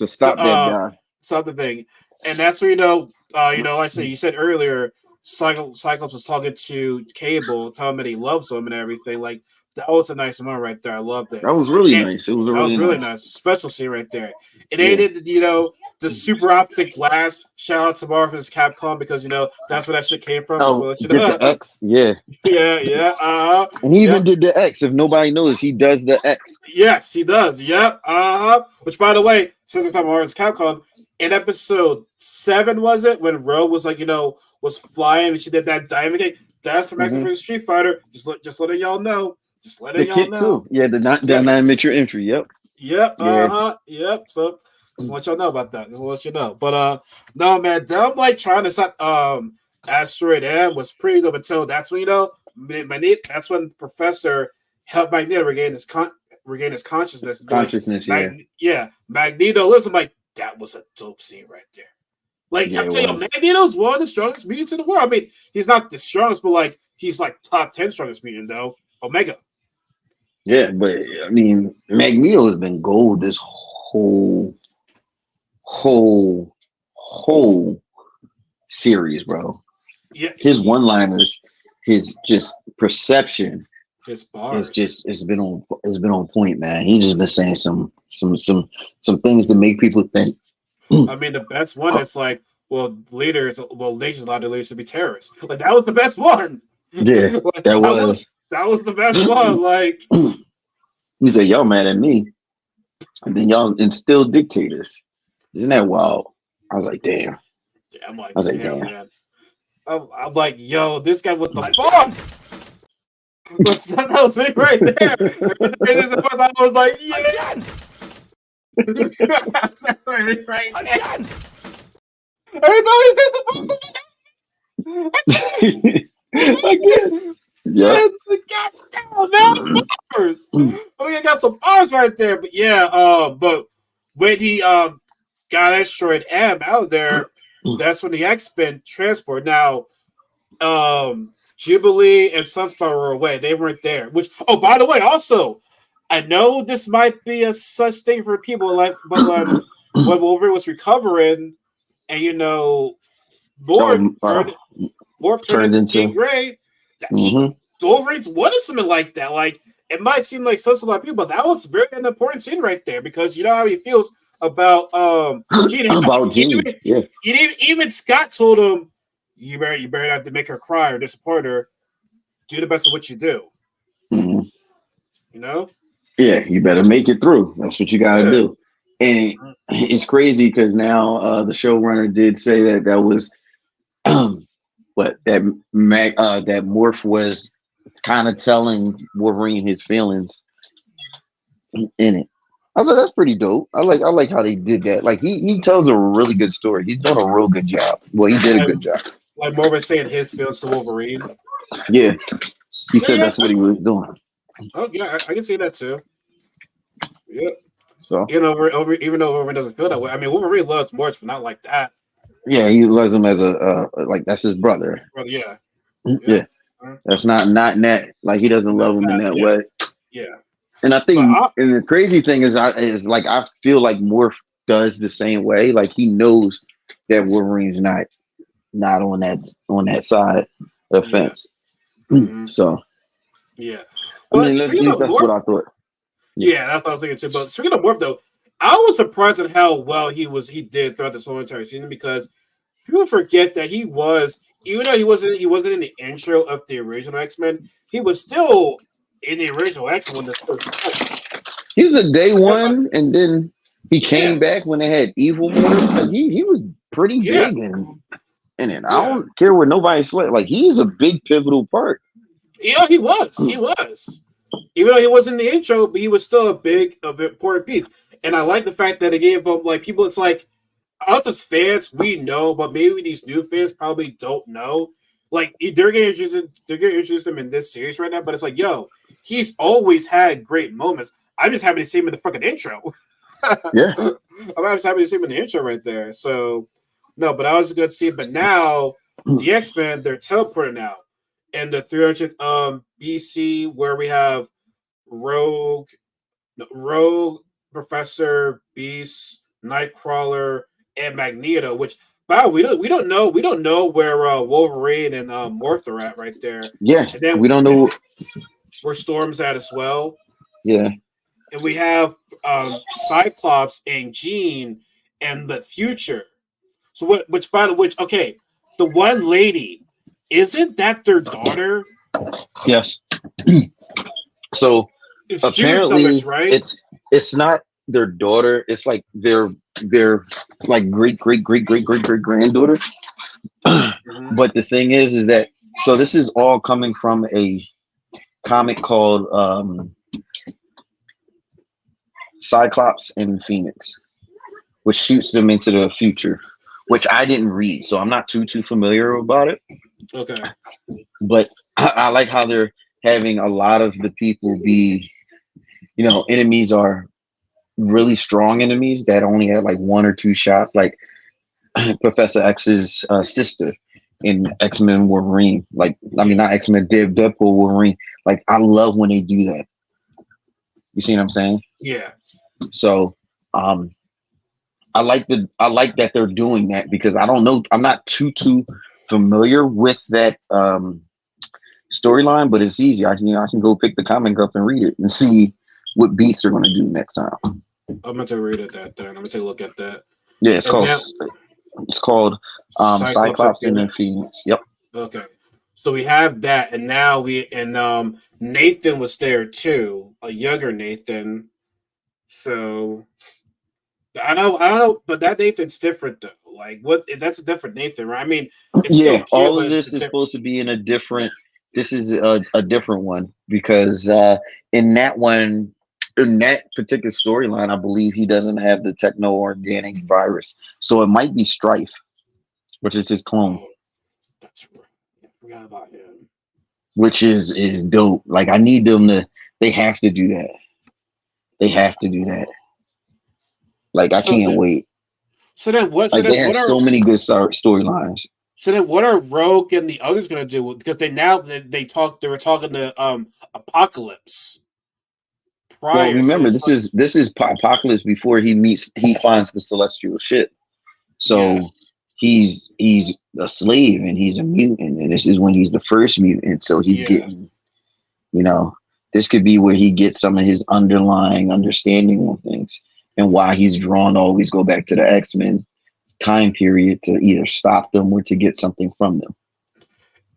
stop that guy. Something. And that's where like I said, you said earlier, Cyclops was talking to Cable, telling him that he loves him and everything. Like that was a nice moment right there. I loved it. That was really nice. It was really nice. Special scene right there. And they did, the super optic blast. Shout out to Marvel's Capcom because that's where that shit came from. Oh, so, the X, yeah. Yeah. And he even did the X. If nobody knows, he does the X. Yes, he does. Yep. Which, by the way, since we're talking about Marvel's Capcom, in episode 7, was it when Ro was like, was flying and she did that diamond game? That's from X-Men Street Fighter. Just letting y'all know. Just letting y'all know. Too. Yeah, the 9-meter entry. Yep. Yep. Yep. So just let y'all know about that. Just let you know. But no, man, them like trying to stop Asteroid M was pretty good until that's when that's when Professor helped Magneto regain his consciousness. Yeah. Magneto lives. I'm like, that was a dope scene right there. Like I'm telling you, Magneto's one of the strongest mutants in the world. I mean, he's not the strongest, but like he's like top 10 strongest mutant though. Omega. Yeah, but I mean, Magneto has been gold this whole series, bro. Yeah, his one-liners, his just perception, his bars, it's been on point, man. He just been saying some things to make people think. I mean, the best one is like, nations allow their leaders to be terrorists. Like that was the best one. Yeah, like, that was the best one. Like, you say y'all mad at me, and then y'all instill dictators. Isn't that wild? I was like, damn. I'm like, damn. Man. I'm like, yo, this guy with the fuck. That was it right there. I was like, yeah. Right again. Again. Yeah. We got some bars right there, but yeah. But when he got Asteroid M out there, that's when the X-Men transport. Now, Jubilee and Sunspot were away; they weren't there. Which, by the way, also, I know this might be a such thing for people like, but when Wolverine was recovering, and Morph turned into Jean Grey. Wolverine's wanted something like that. Like it might seem like such a lot of people, but that was very an important scene right there because you know how he feels about Gene. About Gene. Yeah. Even Scott told him, you better not to make her cry or disappoint her. Do the best of what you do. Mm-hmm. You know? Yeah, you better make it through. That's what you got to Yeah. do. And it's crazy because now the showrunner did say that was what that Morph was kind of telling Wolverine his feelings in it. I was like, that's pretty dope. I like how they did that. Like he tells a really good story. He's done a real good job. Well, he did a good job. Like Morph saying his feelings to Wolverine. Yeah, he said that's what he was doing. Oh yeah, I can see that too. Yep. So even though Wolverine doesn't feel that way, I mean Wolverine loves Morph, but not like that. Yeah, he loves him as a like that's his brother. Yeah. Yeah. That's not in that, like he doesn't love him in that way. Yeah. And I think and the crazy thing is like I feel like Morph does the same way. Like he knows that Wolverine's not on that side of the fence. Mm-hmm. So yeah. I mean, at least that's what I thought. Yeah, that's what I was thinking too. But speaking of Morph though, I was surprised at how well he did throughout this whole entire season because people forget that he was, even though he wasn't in the intro of the original X-Men, he was still in the original X-Men when the first he was a day one, and then he came back when they had evil Morph. Like he was pretty big in it. I don't care what nobody said. Like he's a big pivotal part. Yeah, he was. He was. Even though he wasn't in the intro, but he was still a important piece. And I like the fact that it gave him like people. It's like us as fans, we know, but maybe these new fans probably don't know. Like they're getting interested in this series right now, but it's like, yo, he's always had great moments. I'm just happy to see him in the fucking intro. Yeah, I'm just happy to see him in the intro right there. So no, but I was good to see it. But now the X-Men, they're teleported now. In the 300 BC, where we have Rogue, Professor Beast, Nightcrawler, and Magneto. Which, by the way, we don't know where Wolverine and Morph are at right there. Yeah, and then we don't know where Storm's at as well. Yeah, and we have Cyclops and Jean and the future. So what? Which by the which, okay, the one lady, isn't that their daughter? Yes. So it's apparently, Summers, right? It's not their daughter. It's like their like great granddaughter. Mm-hmm. But the thing is that so this is all coming from a comic called Cyclops and Phoenix, which shoots them into the future, which I didn't read, so I'm not too familiar about it. Okay. But I like how they're having a lot of the people be, enemies are really strong enemies that only had like one or two shots, like Professor X's sister in X-Men Wolverine. Like, I mean, not X-Men, Deadpool Wolverine. Like, I love when they do that. You see what I'm saying? Yeah. So, I like that they're doing that because I don't know. I'm not too familiar with that storyline, but it's easy. I can go pick the comic up and read it and see what beats they're going to do next time. I'm going to read it then. I'm going to take a look at that. Yeah, it's called Cyclops and the Phoenix. Yep. Okay. So we have that, and now Nathan was there too, a younger Nathan. So I don't know, but that Nathan's different though. Like, what? That's a different Nathan, right? I mean, yeah, all of this is supposed to be in a different. This is a different one because in that particular storyline, I believe he doesn't have the techno-organic virus, so it might be Strife, which is his clone. Oh, that's right. I forgot about him. Which is dope. Like, I need them to. They have to do that. They have to do that. Like, I can't wait. So then what? Like, they have so many good storylines. So then, what are Rogue and the others going to do? Because they were talking to Apocalypse. Prior. Well, remember, this is Apocalypse before he finds the celestial ship. So he's a slave and he's a mutant, and this is when he's the first mutant. So he's getting, this could be where he gets some of his underlying understanding on things. and why he's drawn to always go back to the X-Men time period to either stop them or to get something from them.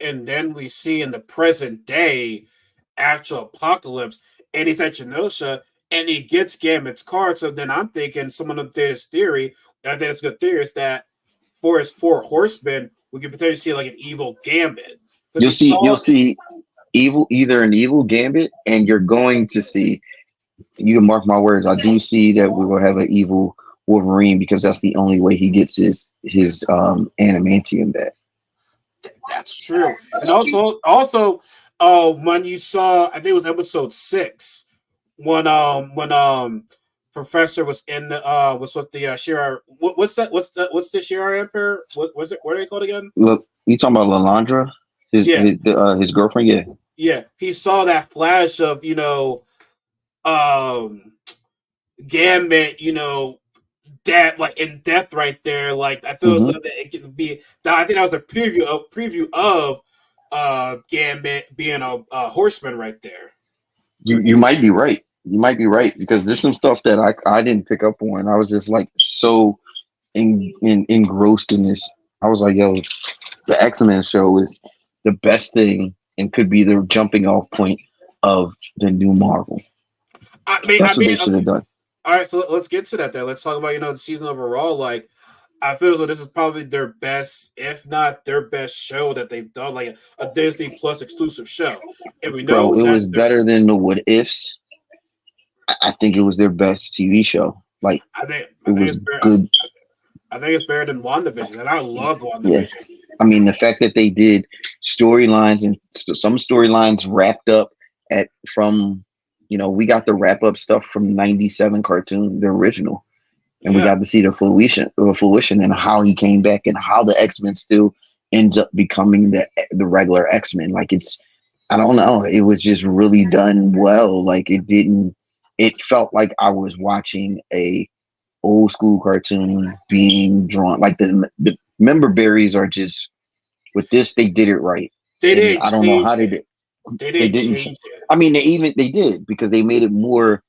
And then we see in the present day actual apocalypse, and he's at Genosha, and he gets Gambit's card. So then I'm thinking someone of this theory, and I think it's a good theory, is that for his four horsemen, we could potentially see like an evil Gambit. Because You'll see evil, either an evil Gambit, and you're going to see, you can mark my words, I do see that we will have an evil Wolverine, because that's the only way he gets his adamantium back. That's true. And when you saw, I think it was episode 6, when Professor was in the was with the Shirar. What's the Shirar Emperor? What was it? What are they called again? Look, you talking about Lalandra, his girlfriend? Yeah, yeah. He saw that flash of Gambit, that like in death right there. Like I feel so that it can be. I think that was a preview of Gambit being a horseman right there. You might be right. You might be right, because there's some stuff that I didn't pick up on. I was just like so engrossed in this. I was like, yo, the X-Men show is the best thing and could be the jumping off point of the new Marvel. That's what they should have done. All right, so let's get to that then. Let's talk about the season overall. Like, I feel like this is probably their best, if not their best show that they've done, like a Disney Plus exclusive show. And we know it was better than the What Ifs. I think it was their best TV show. Like, I think it was good. I think it's better than WandaVision, and I love WandaVision. Yeah. I mean, the fact that they did storylines, and some storylines wrapped up from we got the wrap up stuff from '97 cartoon, the original, and we got to see the fruition and how he came back and how the X-Men still ends up becoming the regular X-Men. Like, I don't know, it was just really done well. Like, it felt like I was watching a old school cartoon being drawn. Like, the member berries are just, with this, they did it right. I don't know how they did. They didn't change it. I mean, they did, because they made it more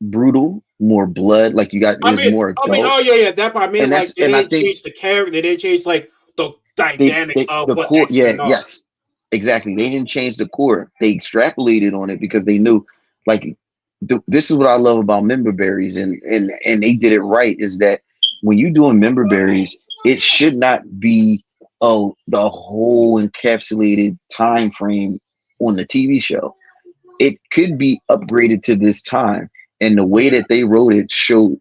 brutal, more blood. Like, more adult. That part. I mean, like, they didn't change the character. They didn't change like the dynamic of the what core. Yes, exactly. They didn't change the core. They extrapolated on it because they knew, like, this is what I love about member berries, and they did it right. Is that when you're doing member berries, it should not be the whole encapsulated time frame on the TV show. It could be upgraded to this time, and the way that they wrote it showed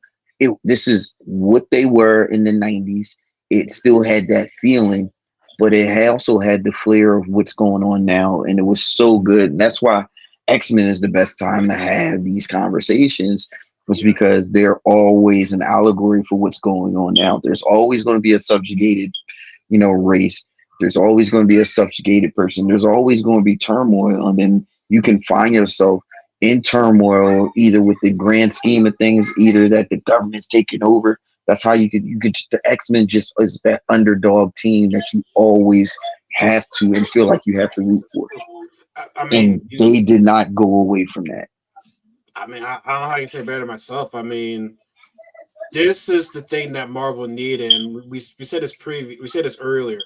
this is what they were in the 90s. It still had that feeling, but it also had the flair of what's going on now, and it was so good. And that's why X-Men is the best time to have these conversations, was because they're always an allegory for what's going on now. There's always going to be a subjugated race. There's always going to be a subjugated person. There's always going to be turmoil, and then you can find yourself in turmoil, either with the grand scheme of things, either that the government's taking over. That's how you could the X-Men just is that underdog team that you always have to and feel like you have to root for. I mean, and they did not go away from that. I mean, I don't know how you say it better myself. I mean, this is the thing that Marvel needed, and we said this earlier.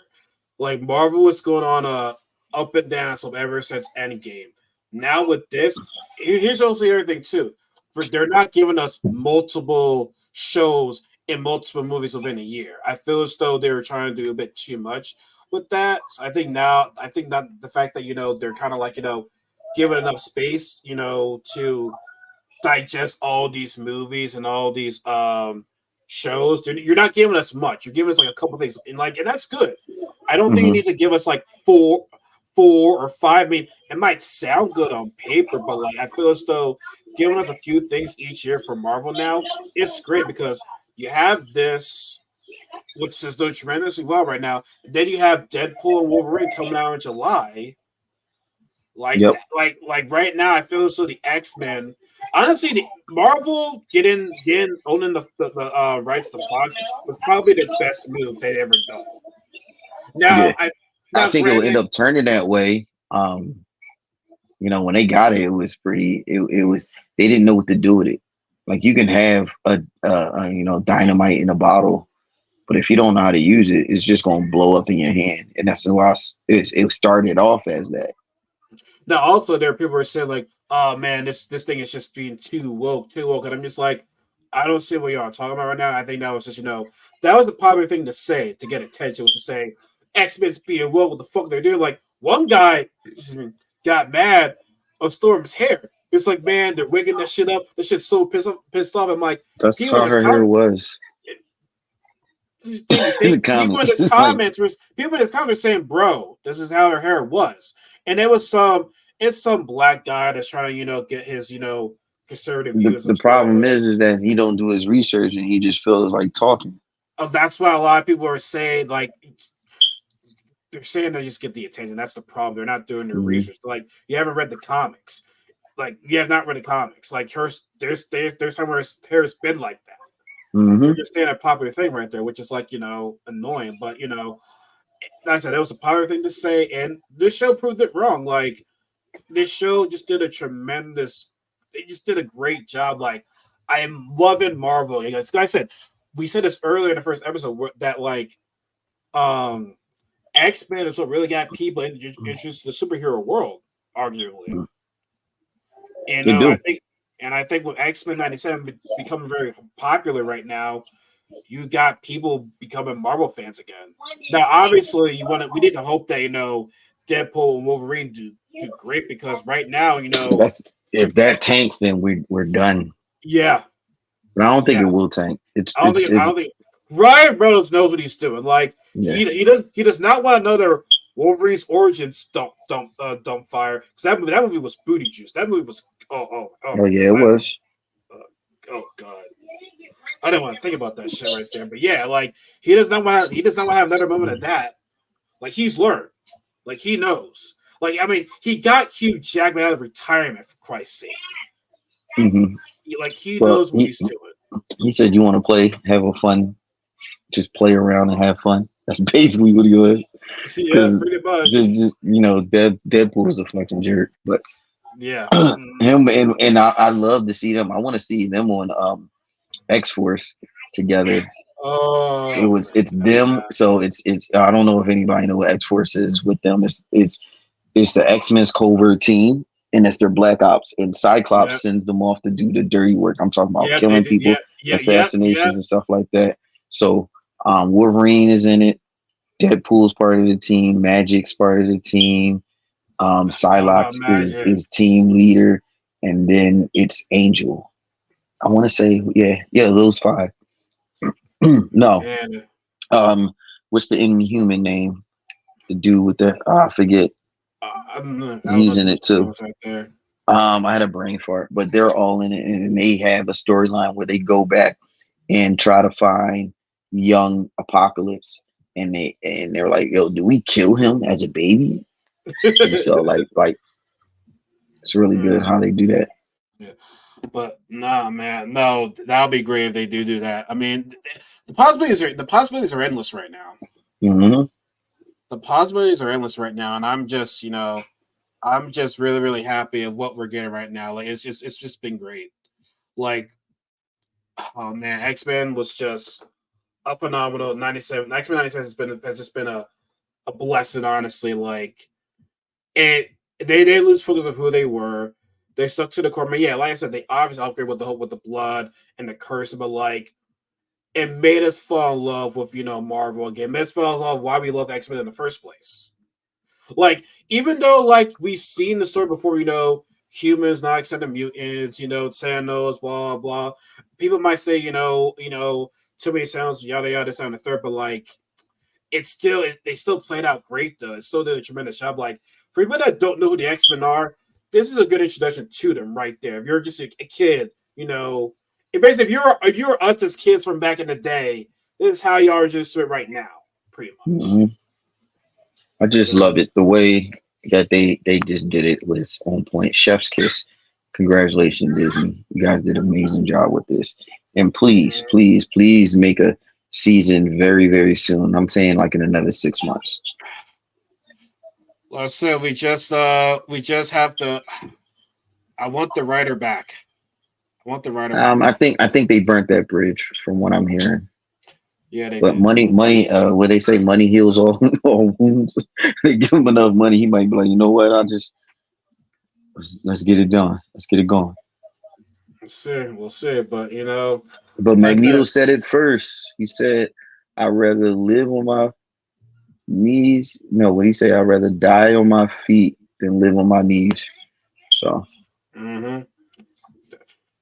Like, Marvel was going on a up and down so ever since Endgame. Now with this, here's also the other thing too. They're not giving us multiple shows and multiple movies within a year. I feel as though they were trying to do a bit too much with that. So I think that the fact that they're kind of like given enough space to digest all these movies and all these shows. You're not giving us much. You're giving us like a couple things, and that's good. I don't think you need to give us like four or five. I mean, it might sound good on paper, but like I feel as though giving us a few things each year for Marvel now, it's great, because you have this, which is doing tremendously well right now. Then you have Deadpool and Wolverine coming out in July. Like right now, I feel as though the X-Men. Honestly, the Marvel getting owning the rights to Fox was probably the best move they've ever done. Now, I think it'll end up turning that way. When they got it, it was pretty. It was they didn't know what to do with it. Like you can have dynamite in a bottle, but if you don't know how to use it, it's just gonna blow up in your hand, and that's why it started off as that. Now, also there are people who are saying like, "Oh man, this thing is just being too woke, too woke," and I'm just like, I don't see what y'all are talking about right now. I think that was just that was a popular thing to say to get attention was to say X-Men's being woke. What the fuck they're doing? Like one guy got mad of Storm's hair. It's like, man, they're wigging that shit up. This shit's so pissed off. I'm like, That's people in how this her hair comment, was in the people in comments. this It's like comments were saying, bro, this is how her hair was. And there was some black guy that's trying to, get his, conservative views the of Storm. problem is that he don't do his research and he just feels like talking. That's why a lot of people are saying, like, they're saying they just get the attention. That's the problem. They're not doing their Mm-hmm. research. Like, you haven't read the comics. Like, you have not read the comics. Like, there's time where her hair's been like that. Mm-hmm. You're just saying a popular thing right there, which is like, annoying. But, like I said, it was a popular thing to say. And this show proved it wrong. Like, this show just did they just did a great job. Like, I am loving Marvel. Like I said, we said this earlier in the first episode that like X-Men is what really got people introduced to the superhero world, arguably. And They do. I think with X-Men 97 becoming very popular right now, you got people becoming Marvel fans again. Now, obviously, we need to hope that Deadpool and Wolverine do great because right now, That's if that tanks, then we're done. yeah, But I don't think it yes. will tank. I don't think Ryan Reynolds knows what he's doing. Like Yeah. he does not want another Wolverine's origins dump fire because that movie was booty juice. That movie was Oh yeah, it was. oh god. I didn't want to think about that shit right there, but yeah, like he does not want to have another moment of that. Like he's learned, like he knows. Like I mean, he got Hugh Jackman out of retirement for Christ's sake. Mm-hmm. Like he Well, knows what he's doing. he said you want to play, have a fun, just play around and have fun. That's basically what he was. Yeah, pretty much. Deadpool was a fucking jerk, but yeah, him and I love to see them. I want to see them on X Force together. Oh, It's them. So it's I don't know if anybody know what X Force is with them. It's the X-Men's covert team, and it's their Black Ops. And Cyclops sends them off to do the dirty work. I'm talking about killing people, assassinations, and stuff like that. So Wolverine is in it. Deadpool's part of the team. Magic's part of the team. Psylocke is team leader, and then it's Angel. I want to say, yeah, those five. No, what's the Inhuman name? The dude with the I forget. He's in it too. Right there. I had a brain fart, but they're all in it, and they have a storyline where they go back and try to find young Apocalypse, and they're like, "Yo, do we kill him as a baby?" And so, like, it's really good how they do that. Yeah, but nah, man, no, that'll be great if they do that. I mean, the possibilities are endless right now. Mm-hmm. The possibilities are endless right now, and I'm just really, really happy of what we're getting right now. Like it's just been great. Like, oh man, X-Men was just a phenomenal 97. X-Men 97 has just been a blessing, honestly. Like they lose focus of who they were. They stuck to the core. But yeah, like I said, they obviously upgrade with the blood and the curse, but like it made us fall in love with Marvel again. Made us fall in love with why we love X-Men in the first place. Like, even though like we've seen the story before, humans not accepting mutants, Thanos, blah blah. People might say, too many sounds, yada yada, this and the third, but like they still played out great though. It still did a tremendous job. Like for people that don't know who the X-Men are, this is a good introduction to them right there. If you're just a kid, basically if you're us as kids from back in the day, this is how you are just right now, pretty much. Mm-hmm. I just love it. The way that they just did it was on point. Chef's kiss. Congratulations, Disney. You guys did an amazing job with this. And please, please, please make a season very, very soon. I'm saying like in another 6 months. Like I said, we just have to. I want the writer back. want the right amount of I money. think they burnt that bridge from what I'm hearing. Yeah, they But did. money. Where they say money heals all, all wounds. They give him enough money, he might be like, you know what? Let's get it done. Let's get it going. We'll see. But But like I Magneto said, said it first. He said, "I'd rather live on my knees." No, what he say? I'd rather die on my feet than live on my knees. So mm-hmm.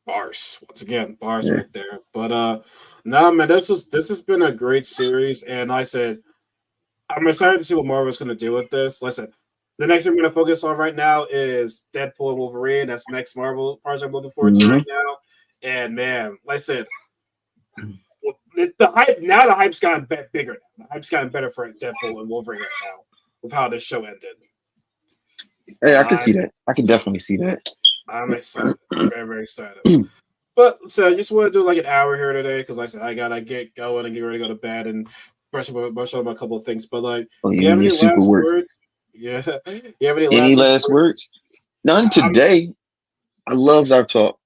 Bars once again, bars yeah. right there. But no, man, this has been a great series, and like I said, I'm excited to see what Marvel's going to do with this. Listen, the next thing we're going to focus on right now is Deadpool and Wolverine. That's the next Marvel project I'm looking forward to right Hmm. now. And man, like I said, the hype now the hype's gotten bigger. The hype's gotten better for Deadpool and Wolverine right now with how this show ended. Hey, I can I'm see that. I can definitely see that. I'm excited, very very excited. But so I just want to do like an hour here today because like I said I gotta get going and get ready to go to bed and brush up a couple of things. But like, Oh, do you have you any super last work. words? Yeah, you have any Any last words? last words? None I'm today. I loved our talk.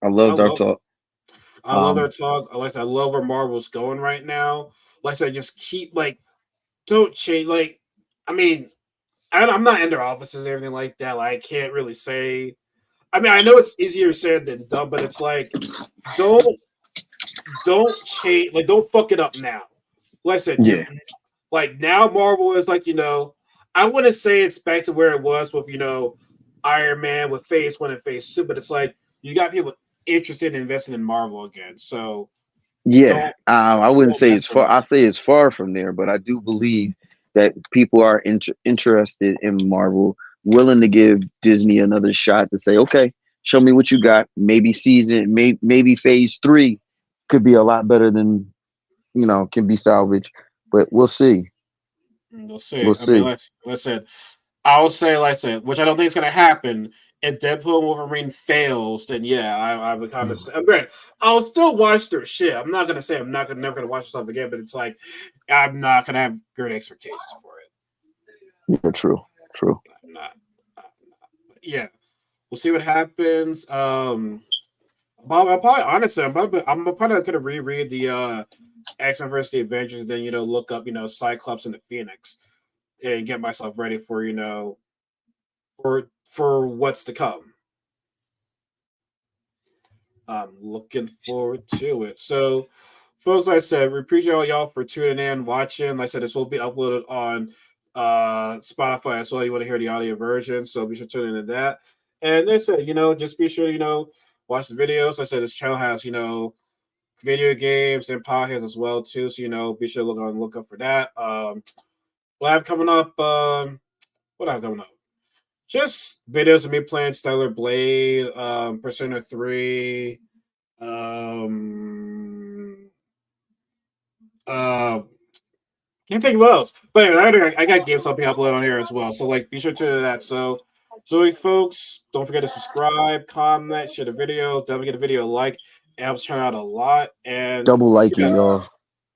I I loved our love talk. I love their Um, talk. I love where Marvel's going right now. Like I said, just keep like don't change. Like I mean, I'm not in their offices or everything like that. Like I can't really say. I mean, I know it's easier said than done, but it's like don't don't change. Like don't fuck it up now. Like I said, yeah, like now Marvel is like I wouldn't say it's back to where it was with Iron Man with Phase 1 and Phase 2, but it's like you got people interested in investing in Marvel again. So yeah. don't I wouldn't don't say mess it's it far. up. I say it's far from there, but I do believe that people are interested in Marvel, willing to give Disney another shot to say, okay, show me what you got. Maybe maybe Phase 3 could be a lot better than can be salvaged, but we'll see. We'll see. We'll I mean, see. listen, I'll say, like I said, which I don't think is going to happen. If Deadpool and Wolverine fails, then yeah, I would kind of say, I'm great. I'll still watch their shit. I'm not going to say I'm not gonna, never going to watch stuff again, but it's like, I'm not going to have great expectations for it. Yeah, true, true. I'm not. Yeah, we'll see what happens. I'll probably honestly, I'm probably gonna reread the X-Men versus the Avengers, and then look up Cyclops and the Phoenix, and get myself ready for for what's to come. I'm looking forward to it. So, folks, like I said, we appreciate all y'all for tuning in, watching. Like I said, this will be uploaded on Spotify as well. You want to hear the audio version, so be sure to tune into that. And like I said, just be sure to, watch the videos. Like I said, this channel has, video games and podcasts as well, too. So, be sure to look up for that. What I have coming up, what I have coming up? Just videos of me playing Stellar Blade, Persona 3, um, uh, can't think of what else. But anyway, I got games I'll be uploading on here as well. So like, be sure to do that. So folks, don't forget to subscribe, comment, share the video. Definitely get a video a like. It helps turn out a lot. And Double like it, yeah, y'all.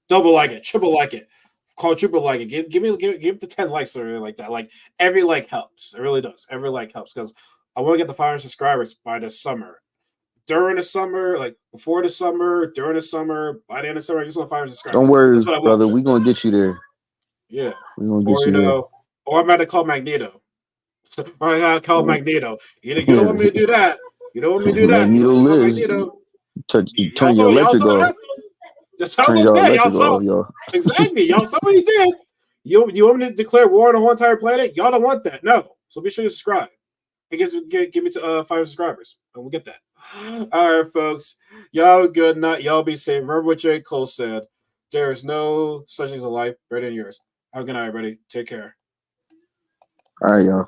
double like it, triple like it, call triple like it. Give the 10 likes or anything like that. Like every like helps. It really does. Every like helps because I want to get the 500 subscribers by this summer. During the summer, like before the summer, during the summer, by the end of the summer, I just want 500 Don't subscribers. That's worry, what I want. brother. We gonna get you there. Yeah. We gonna get Or you there. or I'm about to call Magneto. Or I gotta call Oh, Magneto. You don't want me to do that. You don't want me to do that. You don't Magneto want me to call lives. Magneto. Turn your Y'all electric saw what off. happened. That's how Turn it your yeah, y'all electric saw off, y'all. exactly. Y'all saw what he did. You want me to declare war on the whole entire planet? Y'all don't want that. No. So be sure to subscribe. It gets give me to 500 subscribers, and we'll get that. All right, folks. Y'all good night. Y'all be safe. Remember what J. Cole said. There is no such thing as a life better than yours. Have a good night, everybody. Take care. All right, y'all.